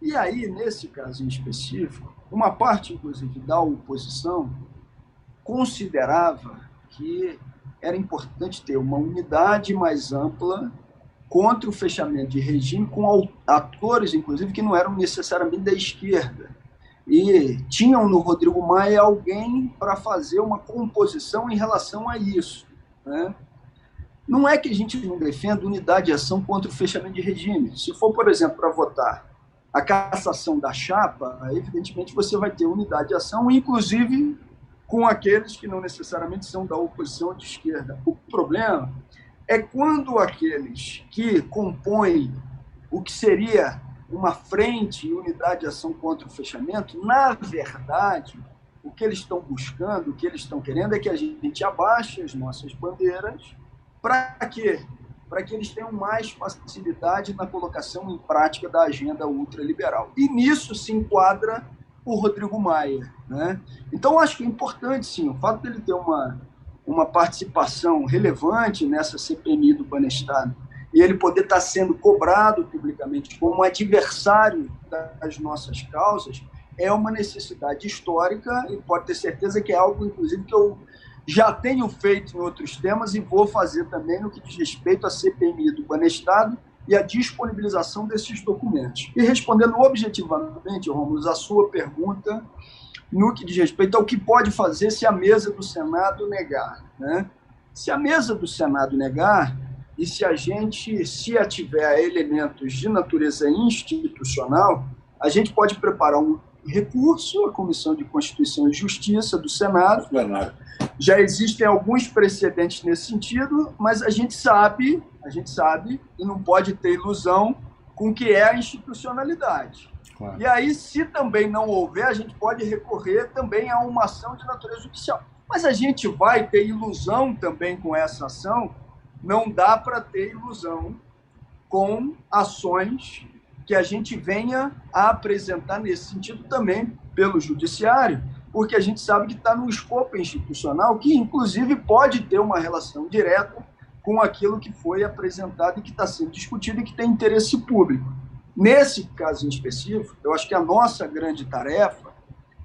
E aí, nesse caso em específico, uma parte, inclusive, da oposição considerava que era importante ter uma unidade mais ampla contra o fechamento de regime, com atores, inclusive, que não eram necessariamente da esquerda. E tinham no Rodrigo Maia alguém para fazer uma composição em relação a isso, né? Não é que a gente não defenda unidade de ação contra o fechamento de regime. Se for, por exemplo, para votar a cassação da chapa, evidentemente você vai ter unidade de ação, inclusive com aqueles que não necessariamente são da oposição ou de esquerda. O problema é quando aqueles que compõem o que seria uma frente e unidade de ação contra o fechamento, na verdade, o que eles estão buscando, o que eles estão querendo é que a gente abaixe as nossas bandeiras. Para quê? Para que eles tenham mais facilidade na colocação em prática da agenda ultraliberal. E nisso se enquadra o Rodrigo Maia, né? Então, acho que é importante, sim, o fato dele ter uma participação relevante nessa CPMI do Banestado e ele poder estar sendo cobrado publicamente como adversário das nossas causas é uma necessidade histórica e pode ter certeza que é algo, inclusive, que eu já tenho feito em outros temas e vou fazer também no que diz respeito à CPMI do Banestado e à disponibilização desses documentos. E respondendo objetivamente, Rômulo, a sua pergunta no que diz respeito ao que pode fazer se a mesa do Senado negar, né? Se a mesa do Senado negar e se a gente se ativer a elementos de natureza institucional, a gente pode preparar um recurso à Comissão de Constituição e Justiça do Senado. Já existem alguns precedentes nesse sentido, mas a gente sabe, e não pode ter ilusão com o que é a institucionalidade. Claro. E aí, se também não houver, a gente pode recorrer também a uma ação de natureza judicial. Mas a gente vai ter ilusão também com essa ação? Não dá para ter ilusão com ações que a gente venha a apresentar nesse sentido também pelo judiciário, porque a gente sabe que está no escopo institucional, que inclusive pode ter uma relação direta com aquilo que foi apresentado e que está sendo discutido e que tem interesse público. Nesse caso em específico, eu acho que a nossa grande tarefa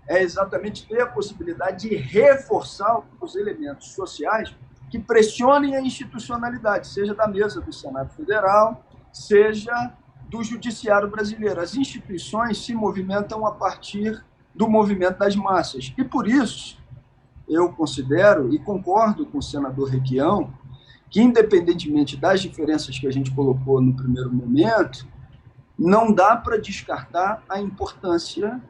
é exatamente ter a possibilidade de reforçar os elementos sociais que pressionem a institucionalidade, seja da mesa do Senado Federal, seja do judiciário brasileiro. As instituições se movimentam a partir do movimento das massas. E por isso, eu considero e concordo com o senador Requião que, independentemente das diferenças que a gente colocou no primeiro momento, não dá para descartar a importância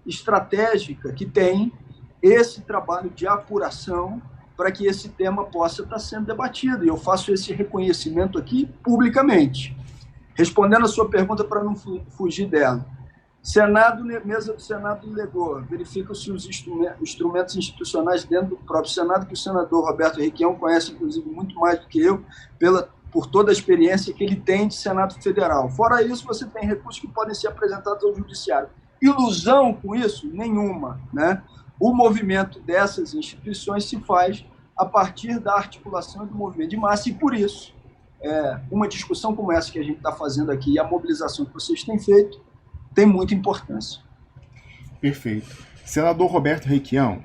estratégica que tem esse trabalho de apuração para que esse tema possa estar sendo debatido. E eu faço esse reconhecimento aqui publicamente. Respondendo a sua pergunta para não fugir dela. Senado, mesa do Senado negou. Verificam-se os instrumentos institucionais dentro do próprio Senado, que o senador Roberto Requião conhece, inclusive, muito mais do que eu, por toda a experiência que ele tem de Senado Federal. Fora isso, você tem recursos que podem ser apresentados ao Judiciário. Ilusão com isso? Nenhuma, né? O movimento dessas instituições se faz a partir da articulação do movimento de massa e, por isso, uma discussão como essa que a gente está fazendo aqui e a mobilização que vocês têm feito tem muita importância. Perfeito. Senador Roberto Requião,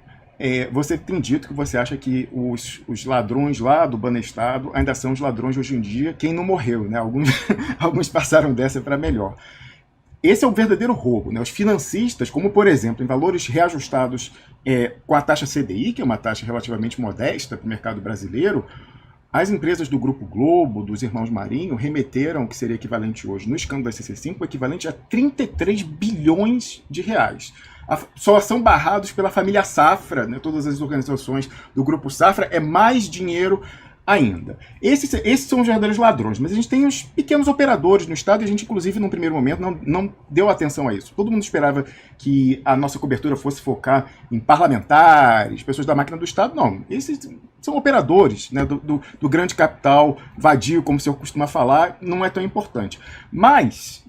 você tem dito que você acha que os ladrões lá do Banestado ainda são os ladrões hoje em dia, quem não morreu, né? Alguns passaram dessa para melhor. Esse é o verdadeiro roubo, né? Os financistas, como por exemplo, em valores reajustados com a taxa CDI, que é uma taxa relativamente modesta para o mercado brasileiro, as empresas do Grupo Globo, dos irmãos Marinho, remeteram o que seria equivalente hoje, no escândalo da CC5, o equivalente a 33 bilhões de reais. Só são barrados pela família Safra, né? Todas as organizações do Grupo Safra, é mais dinheiro ainda. Esses são os verdadeiros ladrões, mas a gente tem os pequenos operadores no Estado e a gente, inclusive, num primeiro momento, não deu atenção a isso. Todo mundo esperava que a nossa cobertura fosse focar em parlamentares, pessoas da máquina do Estado. Não, esses são operadores, né, do grande capital vadio, como o senhor costuma falar, não é tão importante. Mas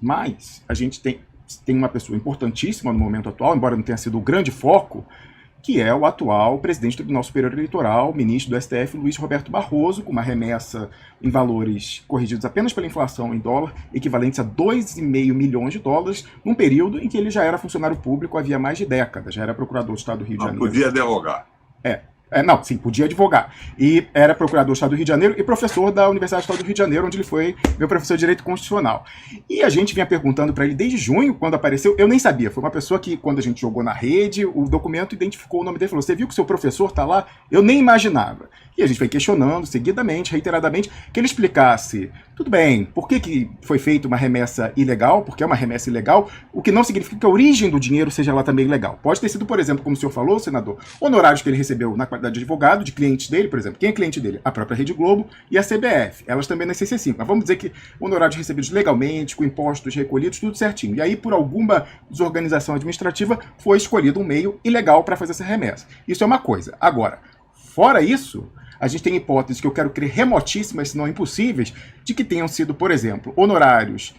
a gente tem uma pessoa importantíssima no momento atual, embora não tenha sido o grande foco, que é o atual presidente do Tribunal Superior Eleitoral, ministro do STF, Luiz Roberto Barroso, com uma remessa em valores corrigidos apenas pela inflação em dólar, equivalentes a 2,5 milhões de dólares, num período em que ele já era funcionário público havia mais de décadas, já era procurador do Estado do Rio de Janeiro. Podia advogar. Não, sim, podia advogar. E era procurador do Estado do Rio de Janeiro e professor da Universidade do Estado do Rio de Janeiro, onde ele foi meu professor de Direito Constitucional. E a gente vinha perguntando para ele desde junho, quando apareceu, eu nem sabia, foi uma pessoa que, quando a gente jogou na rede, o documento identificou o nome dele e falou: você viu que o seu professor está lá? Eu nem imaginava. E a gente foi questionando seguidamente, reiteradamente, que ele explicasse, tudo bem, por que foi feita uma remessa ilegal, porque é uma remessa ilegal, o que não significa que a origem do dinheiro seja lá também ilegal. Pode ter sido, por exemplo, como o senhor falou, senador, honorários que ele recebeu na qualidade de advogado, de clientes dele, por exemplo. Quem é cliente dele? A própria Rede Globo e a CBF. Elas também na CC5. Mas vamos dizer que honorários recebidos legalmente, com impostos recolhidos, tudo certinho. E aí, por alguma desorganização administrativa, foi escolhido um meio ilegal para fazer essa remessa. Isso é uma coisa. Agora, fora isso, a gente tem hipóteses que eu quero crer remotíssimas, se não impossíveis, de que tenham sido, por exemplo, honorários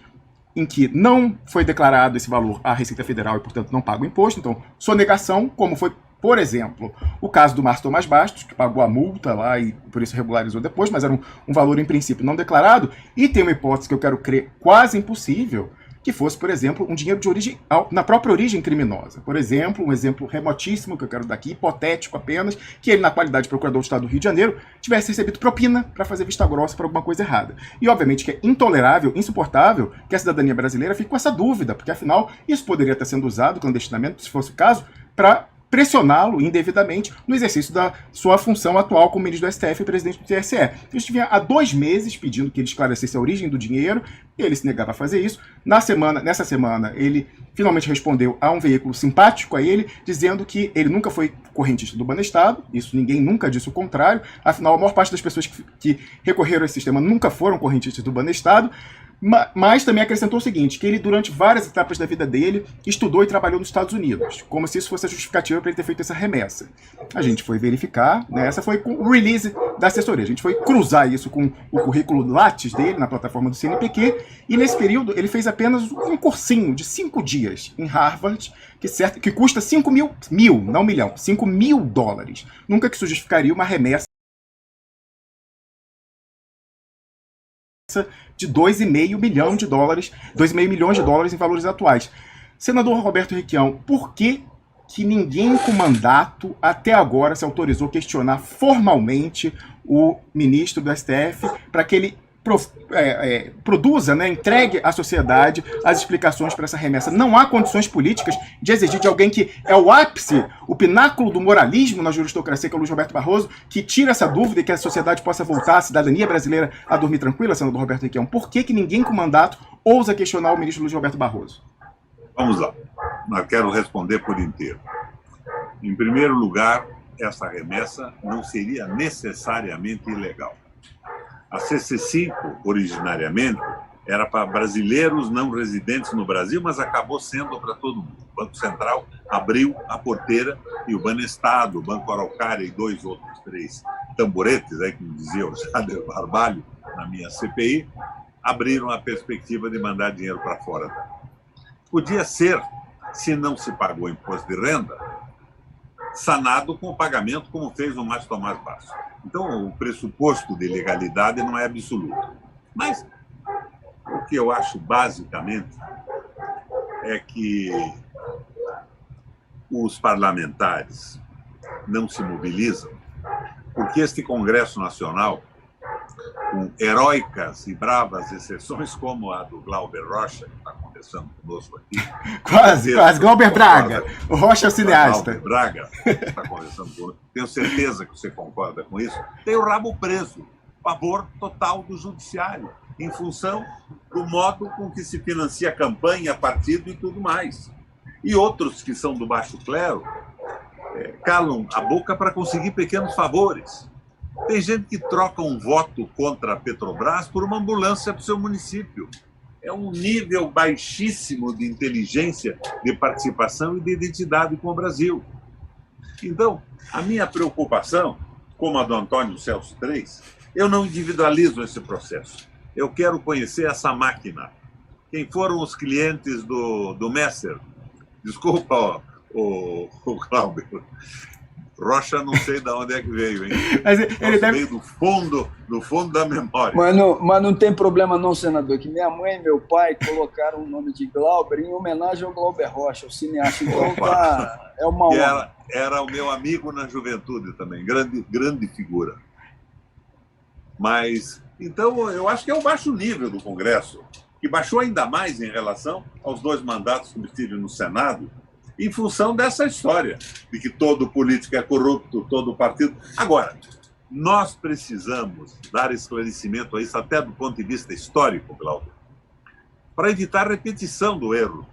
em que não foi declarado esse valor à Receita Federal e, portanto, não paga o imposto. Então, sonegação, como foi, por exemplo, o caso do Márcio Tomás Bastos, que pagou a multa lá e por isso regularizou depois, mas era um valor, em princípio, não declarado. E tem uma hipótese que eu quero crer quase impossível, que fosse, por exemplo, um dinheiro de origem, na própria origem criminosa. Por exemplo, um exemplo remotíssimo que eu quero dar aqui, hipotético apenas, que ele, na qualidade de procurador do Estado do Rio de Janeiro, tivesse recebido propina para fazer vista grossa por alguma coisa errada. E, obviamente, que é intolerável, insuportável que a cidadania brasileira fique com essa dúvida, porque, afinal, isso poderia estar sendo usado clandestinamente, se fosse o caso, para pressioná-lo indevidamente no exercício da sua função atual como ministro do STF e presidente do TSE. A gente vinha há 2 meses pedindo que ele esclarecesse a origem do dinheiro, ele se negava a fazer isso. Nessa semana, ele finalmente respondeu a um veículo simpático a ele, dizendo que ele nunca foi correntista do Banestado, isso ninguém nunca disse o contrário, afinal, a maior parte das pessoas que recorreram a esse sistema nunca foram correntistas do Banestado. Mas também acrescentou o seguinte, que ele, durante várias etapas da vida dele, estudou e trabalhou nos Estados Unidos, como se isso fosse a justificativa para ele ter feito essa remessa. A gente foi verificar, né, essa foi com o release da assessoria, a gente foi cruzar isso com o currículo Lattes dele, na plataforma do CNPq, e nesse período ele fez apenas um cursinho de 5 dias em Harvard, que custa 5 mil, não milhão, 5 mil dólares. Nunca que isso justificaria uma remessa de 2,5 milhões de dólares, 2,5 milhões de dólares em valores atuais. Senador Roberto Requião, por que ninguém com mandato até agora se autorizou a questionar formalmente o ministro do STF para que ele produza, né, entregue à sociedade as explicações para essa remessa? Não há condições políticas de exigir de alguém que é o ápice, o pináculo do moralismo na juristocracia, que é o Luiz Roberto Barroso, que tira essa dúvida e que a sociedade possa voltar, a cidadania brasileira, a dormir tranquila, senador Roberto Requião? Por que ninguém com mandato ousa questionar o ministro Luiz Roberto Barroso? Vamos lá. Eu quero responder por inteiro. Em primeiro lugar, essa remessa não seria necessariamente ilegal. A CC5, originariamente, era para brasileiros não residentes no Brasil, mas acabou sendo para todo mundo. O Banco Central abriu a porteira e o Banestado, o Banco Araucária e 2 outros 3 tamboretes, aí, como dizia o Jader Barbalho na minha CPI, abriram a perspectiva de mandar dinheiro para fora. Podia ser, se não se pagou imposto de renda, sanado com o pagamento, como fez o Márcio Tomás Bastos. Então, o pressuposto de legalidade não é absoluto. Mas o que eu acho, basicamente, é que os parlamentares não se mobilizam, porque este Congresso Nacional, com heróicas e bravas exceções, como a do Glauber Rocha, que está conversando conosco aqui. Quase, Glauber Braga, o Rocha é o cineasta. Glauber Braga, que está conversando conosco. Tenho certeza que você concorda com isso. Tem o rabo preso, pavor total do judiciário, em função do modo com que se financia campanha, partido e tudo mais. E outros que são do baixo clero calam a boca para conseguir pequenos favores. Tem gente que troca um voto contra a Petrobras por uma ambulância para o seu município. É um nível baixíssimo de inteligência, de participação e de identidade com o Brasil. Então, a minha preocupação, como a do Antônio Celso III, eu não individualizo esse processo. Eu quero conhecer essa máquina. Quem foram os clientes do Messer? Desculpa, o Glauber. Rocha não sei de onde é que veio, hein? Mas ele deve... veio do fundo da memória. Mas não tem problema não, senador, que minha mãe e meu pai colocaram o nome de Glauber em homenagem ao Glauber Rocha, o cineasta. Então é uma honra. Era o meu amigo na juventude também, grande figura. Mas, então, eu acho que é o baixo nível do Congresso, que baixou ainda mais em relação aos 2 mandatos que eu tive no Senado, em função dessa história, de que todo político é corrupto, todo partido... Agora, nós precisamos dar esclarecimento a isso, até do ponto de vista histórico, Glauber, para evitar repetição do erro.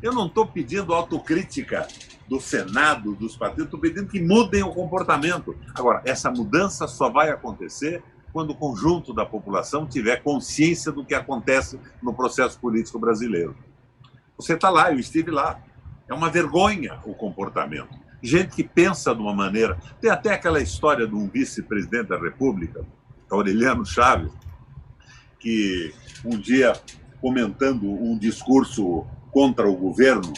Eu não estou pedindo autocrítica do Senado, dos partidos, estou pedindo que mudem o comportamento. Agora, essa mudança só vai acontecer quando o conjunto da população tiver consciência do que acontece no processo político brasileiro. Você está lá, eu estive lá. É uma vergonha o comportamento. Gente que pensa de uma maneira... Tem até aquela história de um vice-presidente da República, Aureliano Chaves, que um dia, comentando um discurso contra o governo,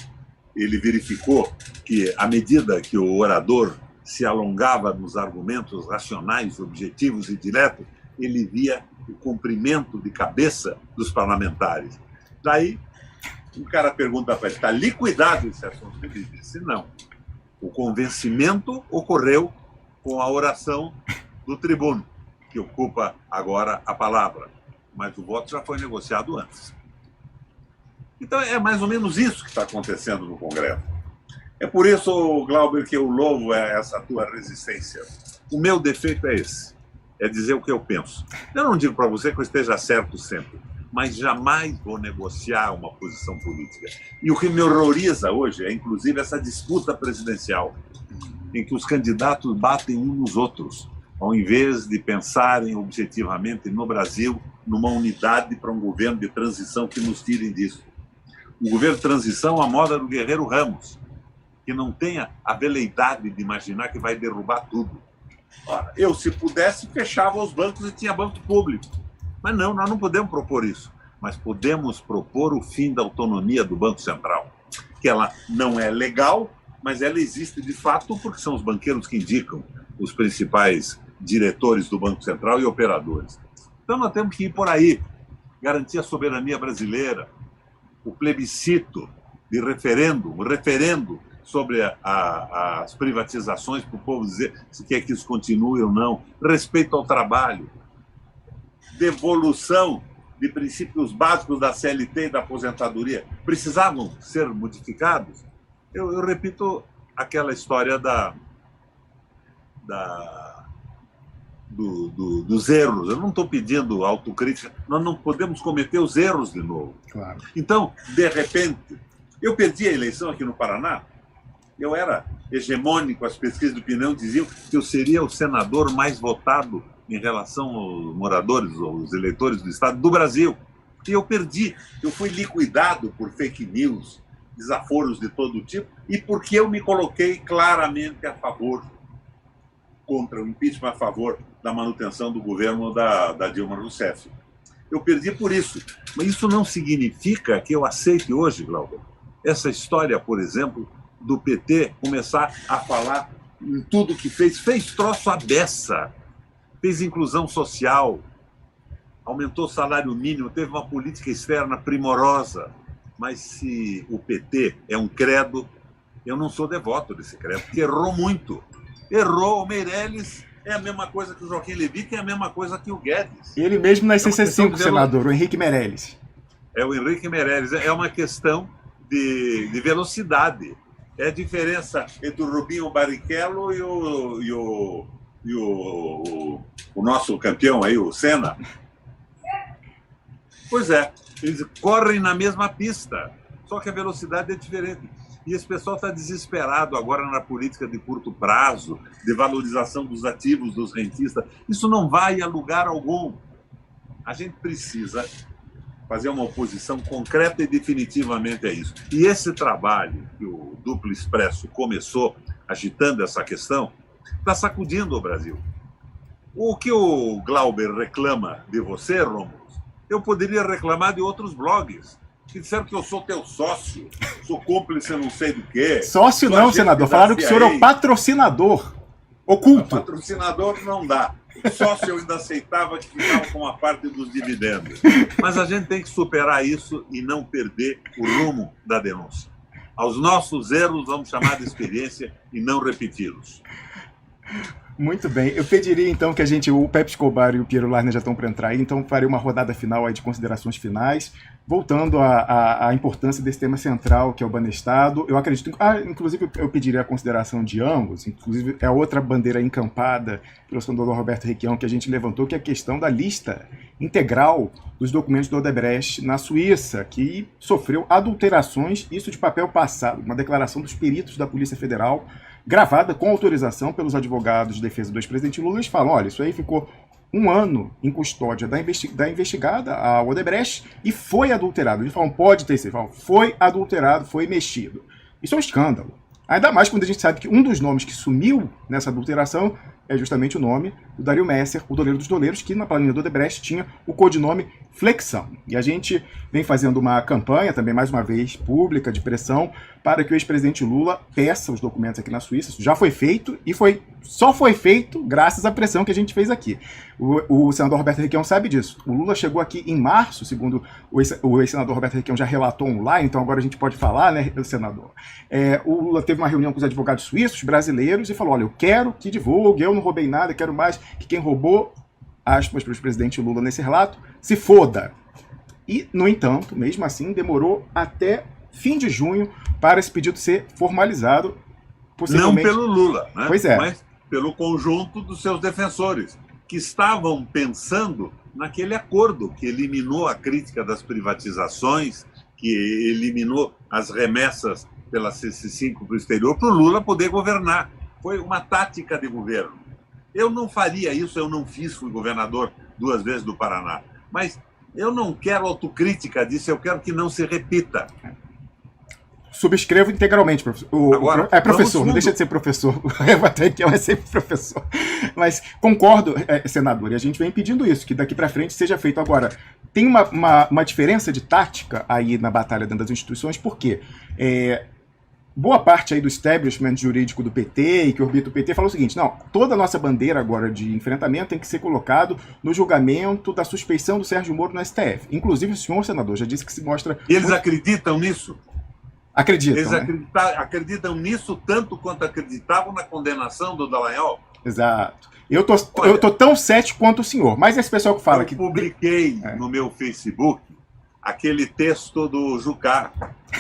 ele verificou que, à medida que o orador se alongava nos argumentos racionais, objetivos e diretos, ele via o comprimento de cabeça dos parlamentares. Daí, o cara pergunta para ele, está liquidado esse assunto? Ele disse, não. O convencimento ocorreu com a oração do tribuno, que ocupa agora a palavra. Mas o voto já foi negociado antes. Então, é mais ou menos isso que está acontecendo no Congresso. É por isso, Glauber, que eu louvo essa tua resistência. O meu defeito é esse, é dizer o que eu penso. Eu não digo para você que eu esteja certo sempre, mas jamais vou negociar uma posição política. E o que me horroriza hoje é, inclusive, essa disputa presidencial, em que os candidatos batem uns nos outros, ao invés de pensarem objetivamente no Brasil, numa unidade para um governo de transição que nos tire disso. Um governo de transição à moda do Guerreiro Ramos, que não tenha a veleidade de imaginar que vai derrubar tudo. Ora, eu, se pudesse, fechava os bancos e tinha banco público. Mas não, nós não podemos propor isso. Mas podemos propor o fim da autonomia do Banco Central, que ela não é legal, mas ela existe de fato porque são os banqueiros que indicam os principais diretores do Banco Central e operadores. Então nós temos que ir por aí, garantir a soberania brasileira, o plebiscito de referendo, o referendo sobre as privatizações, para o povo dizer se quer que isso continue ou não, respeito ao trabalho, devolução de princípios básicos da CLT e da aposentadoria, precisavam ser modificados. Eu repito aquela história dos erros. Eu não estou pedindo autocrítica, nós não podemos cometer os erros de novo. Claro. Então, de repente, eu perdi a eleição aqui no Paraná, eu era hegemônico, as pesquisas de opinião diziam que eu seria o senador mais votado em relação aos moradores, aos eleitores do Estado do Brasil. E eu perdi. Eu fui liquidado por fake news, desaforos de todo tipo, e porque eu me coloquei claramente a favor, contra o impeachment, a favor da manutenção do governo da Dilma Rousseff. Eu perdi por isso. Mas isso não significa que eu aceite hoje, Glauber, essa história, por exemplo, do PT começar a falar em tudo que fez troço à beça, fez inclusão social, aumentou o salário mínimo, teve uma política externa primorosa. Mas se o PT é um credo, eu não sou devoto desse credo, porque errou muito. Errou. O Meirelles é a mesma coisa que o Joaquim Levy, que é a mesma coisa que o Guedes. Ele mesmo na ICC5, senador, o Henrique Meirelles. É o Henrique Meirelles. É uma questão de velocidade. É a diferença entre o Rubinho Barrichello e o nosso campeão aí, o Senna. Pois é, eles correm na mesma pista, só que a velocidade é diferente. E esse pessoal está desesperado agora na política de curto prazo, de valorização dos ativos dos rentistas. Isso não vai a lugar algum. A gente precisa fazer uma oposição concreta e definitivamente a isso. E esse trabalho que o Duplo Expresso começou agitando essa questão está sacudindo o Brasil. O que o Glauber reclama de você, Rômulo, eu poderia reclamar de outros blogs que disseram que eu sou teu sócio, sou cúmplice não sei do quê. Sócio não, senador. Falaram que o senhor é o patrocinador. Oculto. Patrocinador não dá. Sócio eu ainda aceitava que ficava com a parte dos dividendos. Mas a gente tem que superar isso e não perder o rumo da denúncia. Aos nossos erros vamos chamar de experiência e não repeti-los. Muito bem. Eu pediria, então, que o Pepe Escobar e o Piero Lerner já estão para entrar aí, então farei uma rodada final aí de considerações finais, voltando à importância desse tema central, que é o Banestado. Eu acredito, inclusive eu pediria a consideração de ambos, inclusive é outra bandeira encampada pelo senador Roberto Requião que a gente levantou, que é a questão da lista integral dos documentos do Odebrecht na Suíça, que sofreu adulterações, isso de papel passado, uma declaração dos peritos da Polícia Federal, gravada com autorização pelos advogados de defesa do ex-presidente Lula. Eles falam, olha, isso aí ficou um ano em custódia da investigada, a Odebrecht, e foi adulterado. Eles falam, pode ter sido. Falam, foi adulterado, foi mexido. Isso é um escândalo. Ainda mais quando a gente sabe que um dos nomes que sumiu nessa adulteração é justamente o nome do Dario Messer, o doleiro dos doleiros, que na planilha do Odebrecht tinha o codinome Flexão. E a gente vem fazendo uma campanha, também mais uma vez, pública, de pressão, para que o ex-presidente Lula peça os documentos aqui na Suíça. Isso já foi feito e só foi feito graças à pressão que a gente fez aqui. O senador Roberto Requião sabe disso. O Lula chegou aqui em março, segundo o ex-senador Roberto Requião já relatou online, então agora a gente pode falar, né, senador? O Lula teve uma reunião com os advogados suíços, brasileiros, e falou, olha, eu quero que divulgue, eu não roubei nada, quero mais que quem roubou, aspas para o presidente Lula nesse relato, se foda. E, no entanto, mesmo assim, demorou até fim de junho para esse pedido ser formalizado, possivelmente... Não pelo Lula, né? Pois é. Mas pelo conjunto dos seus defensores, que estavam pensando naquele acordo que eliminou a crítica das privatizações, que eliminou as remessas pela CC5 para o exterior, para o Lula poder governar. Foi uma tática de governo. Eu não faria isso, eu não fiz, fui governador 2 vezes do Paraná. Mas eu não quero autocrítica disso, eu quero que não se repita. Subscrevo integralmente, professor. Agora, é professor, não deixa de ser professor. O Requião é sempre professor. Mas concordo, senador, e a gente vem pedindo isso, que daqui para frente seja feito. Agora, tem uma diferença de tática aí na batalha dentro das instituições, por quê? Boa parte aí do establishment jurídico do PT e que orbita o PT fala o seguinte, não, toda a nossa bandeira agora de enfrentamento tem que ser colocado no julgamento da suspeição do Sérgio Moro no STF. Inclusive o senhor, senador, já disse que se mostra... E eles acreditam nisso? Acreditam, eles né? acreditam nisso tanto quanto acreditavam na condenação do Dallagnol. Exato. Eu tô tão cético quanto o senhor, mas esse pessoal que fala que... Eu publiquei no meu Facebook aquele texto do Jucá,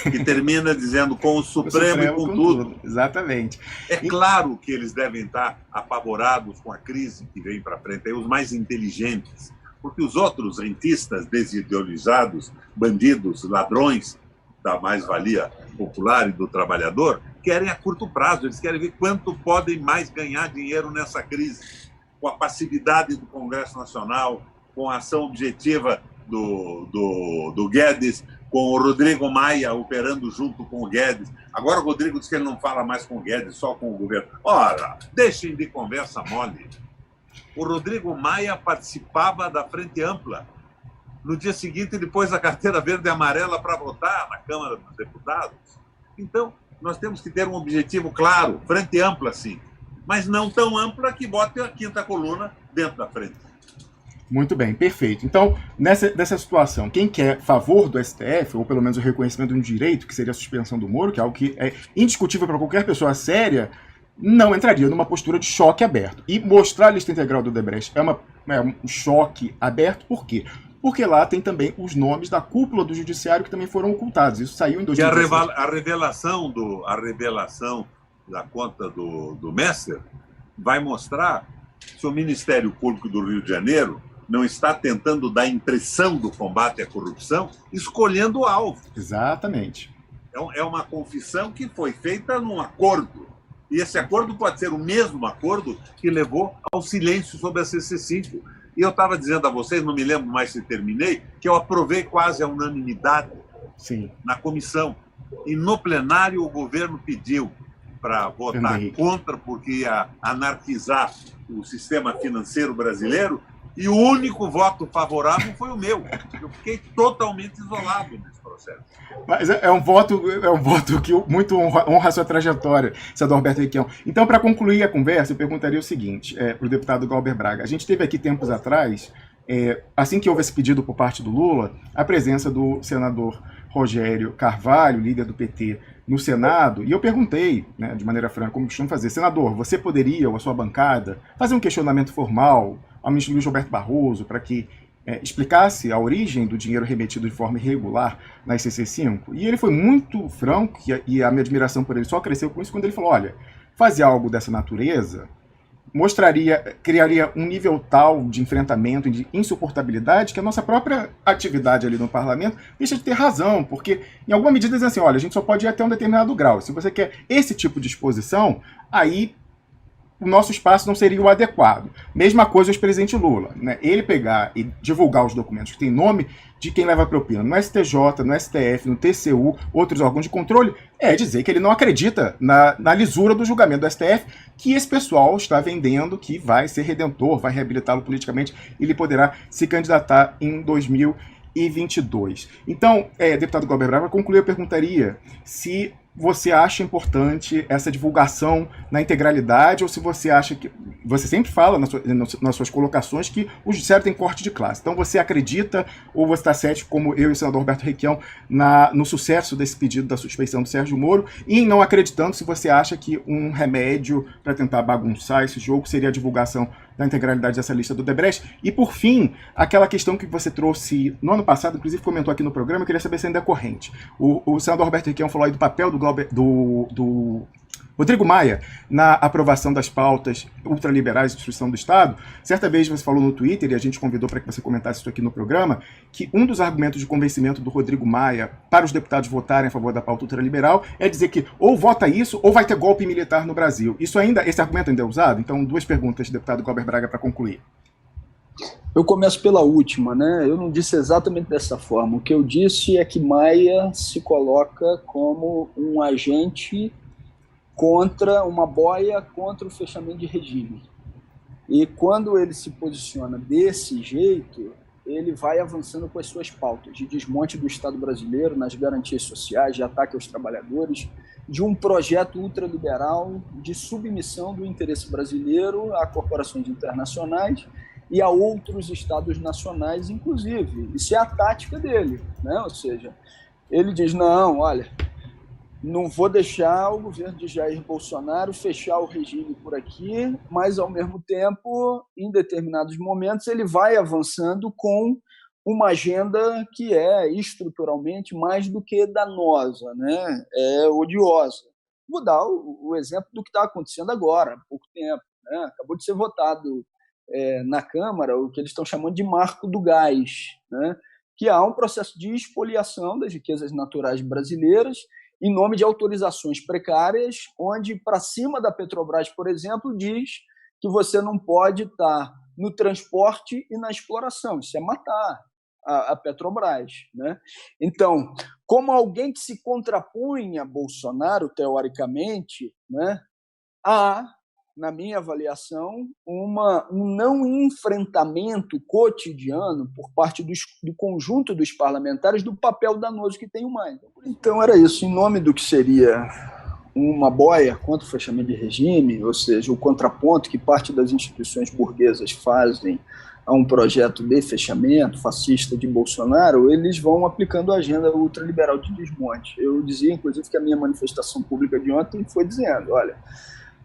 que termina dizendo com o Supremo e com tudo. Exatamente. É claro que eles devem estar apavorados com a crise que vem para frente, aí os mais inteligentes, porque os outros rentistas desideologizados, bandidos, ladrões da mais-valia popular e do trabalhador, querem a curto prazo, eles querem ver quanto podem mais ganhar dinheiro nessa crise, com a passividade do Congresso Nacional, com a ação objetiva do Guedes, com o Rodrigo Maia operando junto com o Guedes. Agora o Rodrigo diz que ele não fala mais com o Guedes, só com o governo. Ora, deixem de conversa mole. O Rodrigo Maia participava da Frente Ampla. No dia seguinte, ele pôs a carteira verde e amarela para votar na Câmara dos Deputados. Então, nós temos que ter um objetivo claro, Frente Ampla, sim, mas não tão ampla que bote a quinta coluna dentro da frente. Muito bem, perfeito. Então, nessa situação, quem quer favor do STF, ou pelo menos o reconhecimento de um direito, que seria a suspensão do Moro, que é algo que é indiscutível para qualquer pessoa séria, não entraria numa postura de choque aberto. E mostrar a lista integral do Odebrecht é um choque aberto, por quê? Porque lá tem também os nomes da cúpula do judiciário que também foram ocultados. Isso saiu em 2017. A revelação da conta do Messer vai mostrar se o Ministério Público do Rio de Janeiro não está tentando dar impressão do combate à corrupção, escolhendo o alvo. Exatamente. É uma confissão que foi feita num acordo. E esse acordo pode ser o mesmo acordo que levou ao silêncio sobre a CC5. E eu estava dizendo a vocês, não me lembro mais se terminei, que eu aprovei quase a unanimidade na comissão. E no plenário o governo pediu para votar contra, porque ia anarquizar o sistema financeiro brasileiro, E o único voto favorável foi o meu. Eu fiquei totalmente isolado nesse processo. Mas é um voto que muito honra a sua trajetória, senador Roberto Requião. Então, para concluir a conversa, eu perguntaria o seguinte para o deputado Glauber Braga. A gente teve aqui tempos atrás, assim que houve esse pedido por parte do Lula, a presença do senador Rogério Carvalho, líder do PT, no Senado, e eu perguntei, né, de maneira franca, como costumo fazer, senador, você poderia, ou a sua bancada, fazer um questionamento formal ao ministro Luiz Roberto Barroso para que explicasse a origem do dinheiro remetido de forma irregular na ICC5? E ele foi muito franco, e a minha admiração por ele só cresceu com isso quando ele falou, olha, fazer algo dessa natureza criaria um nível tal de enfrentamento e de insuportabilidade que a nossa própria atividade ali no parlamento deixa de ter razão, porque em alguma medida dizem assim, olha, a gente só pode ir até um determinado grau. Se você quer esse tipo de exposição, aí o nosso espaço não seria o adequado. Mesma coisa o ex-presidente Lula, né? Ele pegar e divulgar os documentos que tem nome de quem leva propina no STJ, no STF, no TCU, outros órgãos de controle, é dizer que ele não acredita na lisura do julgamento do STF, que esse pessoal está vendendo que vai ser redentor, vai reabilitá-lo politicamente e ele poderá se candidatar em 2022. Então, deputado Glauber Braga, para concluir, eu perguntaria se você acha importante essa divulgação na integralidade ou se você acha que... Você sempre fala nas suas colocações que o judiciário tem corte de classe. Então você acredita ou você está cético, como eu e o senador Roberto Requião, no sucesso desse pedido da suspeição do Sérgio Moro e não acreditando se você acha que um remédio para tentar bagunçar esse jogo seria a divulgação da integralidade dessa lista do Odebrecht? E por fim, aquela questão que você trouxe no ano passado, inclusive comentou aqui no programa, eu queria saber se ainda é corrente. O senador Roberto Requião falou aí do papel do Rodrigo Maia na aprovação das pautas ultraliberais de destruição do Estado. Certa vez você falou no Twitter, e a gente convidou para que você comentasse isso aqui no programa, que um dos argumentos de convencimento do Rodrigo Maia para os deputados votarem a favor da pauta ultraliberal é dizer que ou vota isso ou vai ter golpe militar no Brasil. Esse argumento ainda é usado? Então, duas perguntas, deputado Glauber Braga, para concluir. Eu começo pela última, né? Eu não disse exatamente dessa forma. O que eu disse é que Maia se coloca como um agente contra uma boia contra o fechamento de regime. E quando ele se posiciona desse jeito, ele vai avançando com as suas pautas de desmonte do Estado brasileiro nas garantias sociais, de ataque aos trabalhadores, de um projeto ultraliberal de submissão do interesse brasileiro a corporações internacionais e a outros estados nacionais, inclusive. Isso é a tática dele, né? Ou seja, ele diz, não, olha, não vou deixar o governo de Jair Bolsonaro fechar o regime por aqui, mas, ao mesmo tempo, em determinados momentos, ele vai avançando com uma agenda que é estruturalmente mais do que danosa, né? É odiosa. Vou dar o exemplo do que está acontecendo agora, há pouco tempo, né? Acabou de ser votado na Câmara o que eles estão chamando de marco do gás, né? Que há um processo de expoliação das riquezas naturais brasileiras em nome de autorizações precárias, onde, para cima da Petrobras, por exemplo, diz que você não pode estar no transporte e na exploração. Isso é matar a Petrobras, né? Então, como alguém que se contrapõe a Bolsonaro, teoricamente, né, há, na minha avaliação, um não enfrentamento cotidiano por parte do conjunto dos parlamentares do papel danoso que tem o Maia. Então, era isso. Em nome do que seria uma boia contra o fechamento de regime, ou seja, o contraponto que parte das instituições burguesas fazem a um projeto de fechamento fascista de Bolsonaro, eles vão aplicando a agenda ultraliberal de desmonte. Eu dizia, inclusive, que a minha manifestação pública de ontem foi dizendo, olha,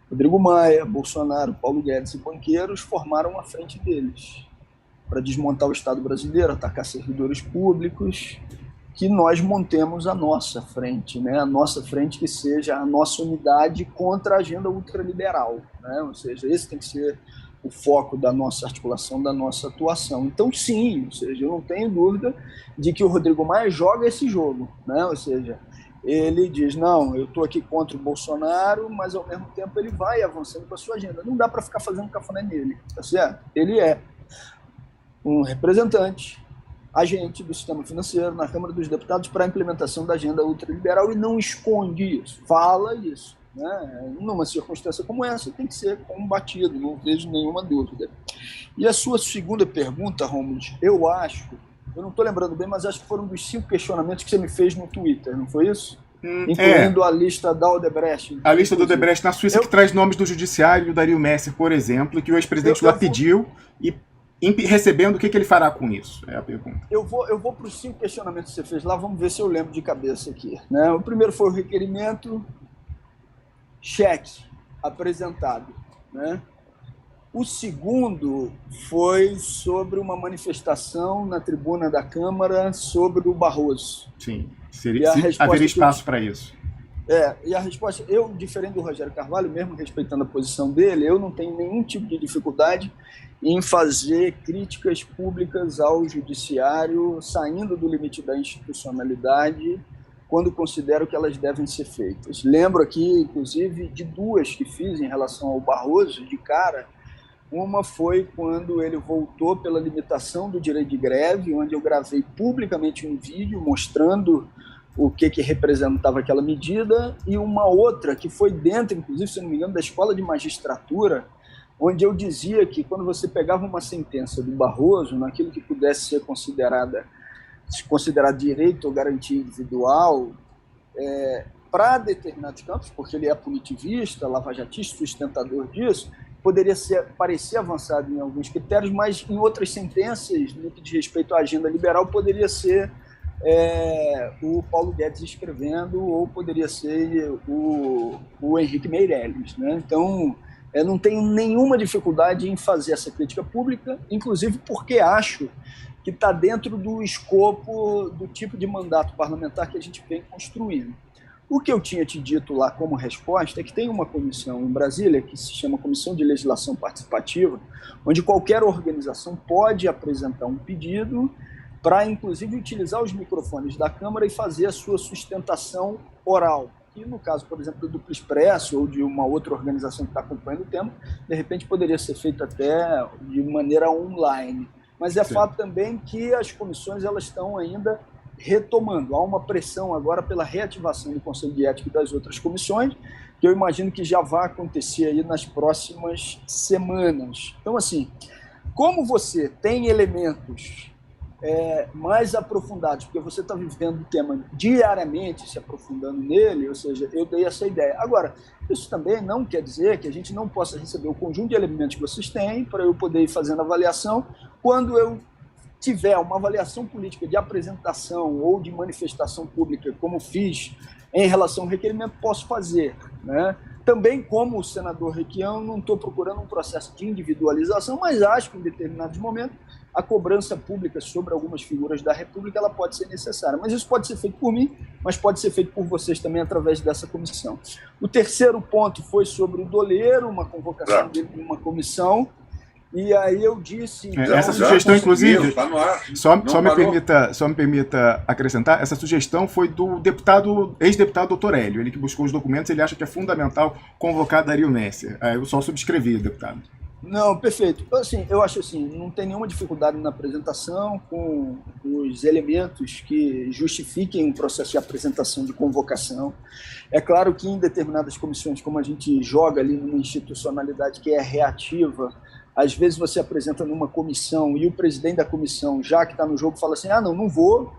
Rodrigo Maia, Bolsonaro, Paulo Guedes e banqueiros formaram a frente deles para desmontar o Estado brasileiro, atacar servidores públicos, que nós montemos a nossa frente, né? A nossa frente que seja a nossa unidade contra a agenda ultraliberal, né? Ou seja, esse tem que ser o foco da nossa articulação, da nossa atuação. Então, sim, ou seja, eu não tenho dúvida de que o Rodrigo Maia joga esse jogo, né? Ou seja, ele diz, não, eu estou aqui contra o Bolsonaro, mas ao mesmo tempo ele vai avançando com a sua agenda. Não dá para ficar fazendo cafuné nele, tá certo? Ele é um representante, agente do sistema financeiro na Câmara dos Deputados para a implementação da agenda ultraliberal e não esconde isso, fala isso. né? Numa circunstância como essa, tem que ser combatido, não vejo nenhuma dúvida. E a sua segunda pergunta, Romulo, eu não estou lembrando bem, mas acho que foram dos 5 questionamentos que você me fez no Twitter, não foi isso? Incluindo a lista da Odebrecht. A lista da Odebrecht na Suíça, que traz nomes do judiciário, do Dario Messer, por exemplo, que o ex-presidente lá pediu, e recebendo, o que ele fará com isso? É a pergunta. Eu vou para os 5 questionamentos que você fez lá, vamos ver se eu lembro de cabeça aqui, né? O primeiro foi o requerimento, cheque apresentado, né? O segundo foi sobre uma manifestação na tribuna da Câmara sobre o Barroso. Sim, haveria espaço para isso. E a resposta, eu, diferente do Rogério Carvalho, mesmo respeitando a posição dele, eu não tenho nenhum tipo de dificuldade em fazer críticas públicas ao judiciário, saindo do limite da institucionalidade, quando considero que elas devem ser feitas. Lembro aqui, inclusive, de 2 que fiz em relação ao Barroso, de cara. Uma foi quando ele voltou pela limitação do direito de greve, onde eu gravei publicamente um vídeo mostrando o que representava aquela medida, e uma outra que foi dentro, inclusive, se não me engano, da Escola de Magistratura, onde eu dizia que quando você pegava uma sentença do Barroso, naquilo que pudesse ser considerado direito ou garantia individual, para determinados campos, porque ele é punitivista, lavajatista, sustentador disso, poderia parecer avançado em alguns critérios, mas em outras sentenças, no que diz respeito à agenda liberal, poderia ser o Paulo Guedes escrevendo, ou poderia ser o Henrique Meirelles, né? Então, não tenho nenhuma dificuldade em fazer essa crítica pública, inclusive porque acho que está dentro do escopo do tipo de mandato parlamentar que a gente vem construindo. O que eu tinha te dito lá como resposta é que tem uma comissão em Brasília que se chama Comissão de Legislação Participativa, onde qualquer organização pode apresentar um pedido para, inclusive, utilizar os microfones da Câmara e fazer a sua sustentação oral. E no caso, por exemplo, do Duplo Expresso ou de uma outra organização que está acompanhando o tema, de repente poderia ser feito até de maneira online. Mas é fato também que as comissões elas estão ainda retomando. Há uma pressão agora pela reativação do Conselho de Ética e das outras comissões, que eu imagino que já vai acontecer aí nas próximas semanas. Então, assim, como você tem elementos mais aprofundados, porque você está vivendo o tema diariamente, se aprofundando nele, ou seja, eu dei essa ideia. Agora, isso também não quer dizer que a gente não possa receber o conjunto de elementos que vocês têm para eu poder ir fazendo avaliação. Quando eu tiver uma avaliação política de apresentação ou de manifestação pública, como fiz em relação ao requerimento, posso fazer, né? Também, como o senador Requião, não estou procurando um processo de individualização, mas acho que em determinados momentos a cobrança pública sobre algumas figuras da República ela pode ser necessária. Mas isso pode ser feito por mim, mas pode ser feito por vocês também através dessa comissão. O terceiro ponto foi sobre o Doleiro, uma convocação dele em uma comissão. E aí eu disse... Então, essa sugestão, inclusive, só me permita acrescentar, essa sugestão foi do ex-deputado Dr. Hélio, ele que buscou os documentos, ele acha que é fundamental convocar Dario Messer. Eu só subscrevi, deputado. Não, perfeito. Assim, eu acho assim, não tem nenhuma dificuldade na apresentação com os elementos que justifiquem um processo de apresentação de convocação. É claro que em determinadas comissões, como a gente joga ali numa institucionalidade que é reativa, às vezes você apresenta numa comissão e o presidente da comissão, já que está no jogo, fala assim, não vou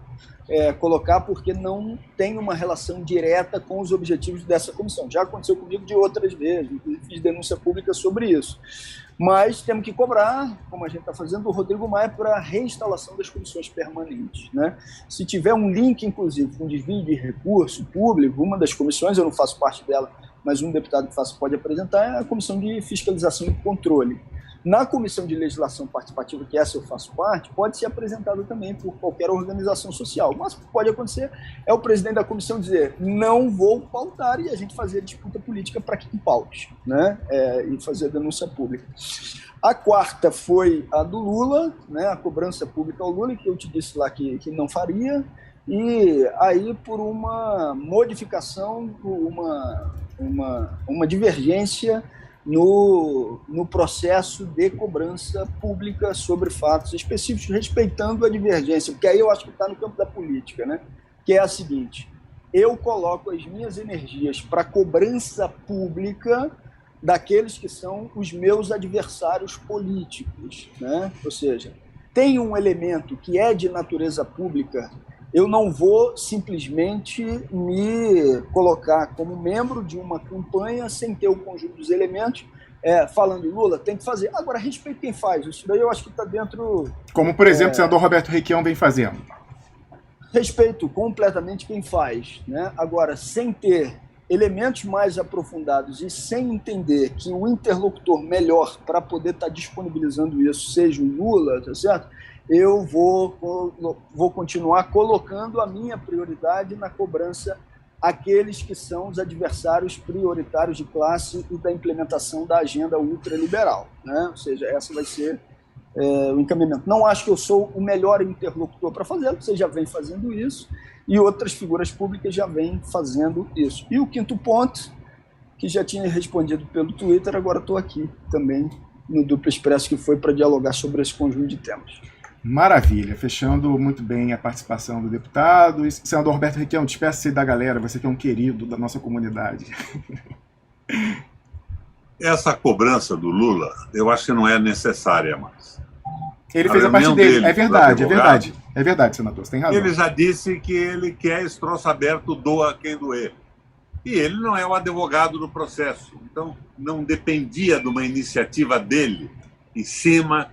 colocar porque não tem uma relação direta com os objetivos dessa comissão. Já aconteceu comigo de outras vezes, inclusive fiz denúncia pública sobre isso. Mas temos que cobrar, como a gente está fazendo, o Rodrigo Maia para a reinstalação das comissões permanentes, né? Se tiver um link, inclusive, com desvio de recurso público, uma das comissões, eu não faço parte dela, mas um deputado que pode apresentar, é a Comissão de Fiscalização e Controle. Na Comissão de Legislação Participativa, que essa eu faço parte, pode ser apresentada também por qualquer organização social. Mas o que pode acontecer é o presidente da comissão dizer não vou pautar e a gente fazer disputa política para que paute, né? E fazer denúncia pública. A quarta foi a do Lula, né? A cobrança pública ao Lula, que eu te disse lá que não faria, e aí por uma modificação, uma divergência no processo de cobrança pública sobre fatos específicos, respeitando a divergência, porque aí eu acho que está no campo da política, né? Que é a seguinte: eu coloco as minhas energias para cobrança pública daqueles que são os meus adversários políticos, né? Ou seja, tem um elemento que é de natureza pública, eu não vou simplesmente me colocar como membro de uma campanha sem ter o conjunto dos elementos, falando Lula, tem que fazer. Agora, respeito quem faz. Isso daí eu acho que está dentro... Como, por exemplo, o senador Roberto Requião vem fazendo. Respeito completamente quem faz, né? Agora, sem ter elementos mais aprofundados e sem entender que o interlocutor melhor para poder estar disponibilizando isso seja o Lula, tá certo? Eu vou continuar colocando a minha prioridade na cobrança àqueles que são os adversários prioritários de classe e da implementação da agenda ultraliberal, né? Ou seja, essa vai ser o encaminhamento. Não acho que eu sou o melhor interlocutor para fazê-lo, você já vem fazendo isso, e outras figuras públicas já vêm fazendo isso. E o quinto ponto, que já tinha respondido pelo Twitter, agora estou aqui também no Duplo Expresso, que foi para dialogar sobre esse conjunto de temas. Maravilha, fechando muito bem a participação do deputado. E, senador Roberto Requião, despeça-se da galera, você que é um querido da nossa comunidade. Essa cobrança do Lula, eu acho que não é necessária mais. Ele fez a parte dele, é verdade, senador, você tem razão. Ele já disse que ele quer esse troço aberto, doa quem doer. E ele não é o advogado do processo, então não dependia de uma iniciativa dele em cima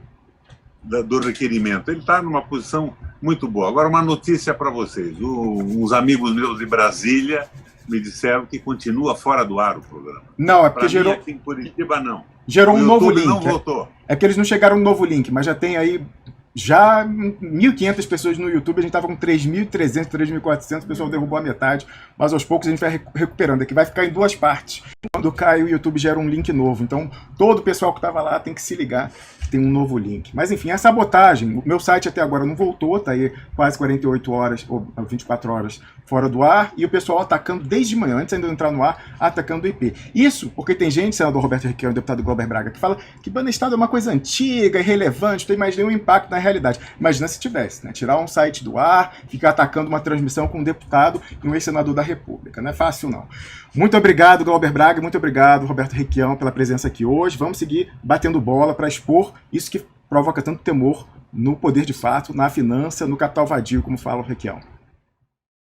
do requerimento. Ele está numa posição muito boa. Agora, uma notícia para vocês. Uns amigos meus de Brasília me disseram que continua fora do ar o programa. Não, é porque gerou... Aqui em Curitiba, não. Gerou um novo link. Não voltou. É porque eles não chegaram no novo link, mas já tem aí 1.500 pessoas no YouTube, a gente estava com 3.300, 3.400, o pessoal derrubou a metade, mas aos poucos a gente vai recuperando. Aqui vai ficar em duas partes. Quando cai, o YouTube gera um link novo. Então, todo o pessoal que estava lá tem que se ligar, tem um novo link. Mas enfim, a sabotagem, o meu site até agora não voltou, tá aí quase 48 horas, ou 24 horas fora do ar, e o pessoal atacando desde manhã, antes ainda de entrar no ar, atacando o IP. Isso porque tem gente, senador Roberto Requião e deputado Glauber Braga, que fala que Banestado é uma coisa antiga, irrelevante, não tem mais nenhum impacto na realidade. Imagina se tivesse, né? Tirar um site do ar, ficar atacando uma transmissão com um deputado e um ex-senador da República. Não é fácil, não. Muito obrigado, Glauber Braga, muito obrigado, Roberto Requião, pela presença aqui hoje. Vamos seguir batendo bola para expor isso que provoca tanto temor no poder de fato, na finança, no capital vadio, como fala o Requião.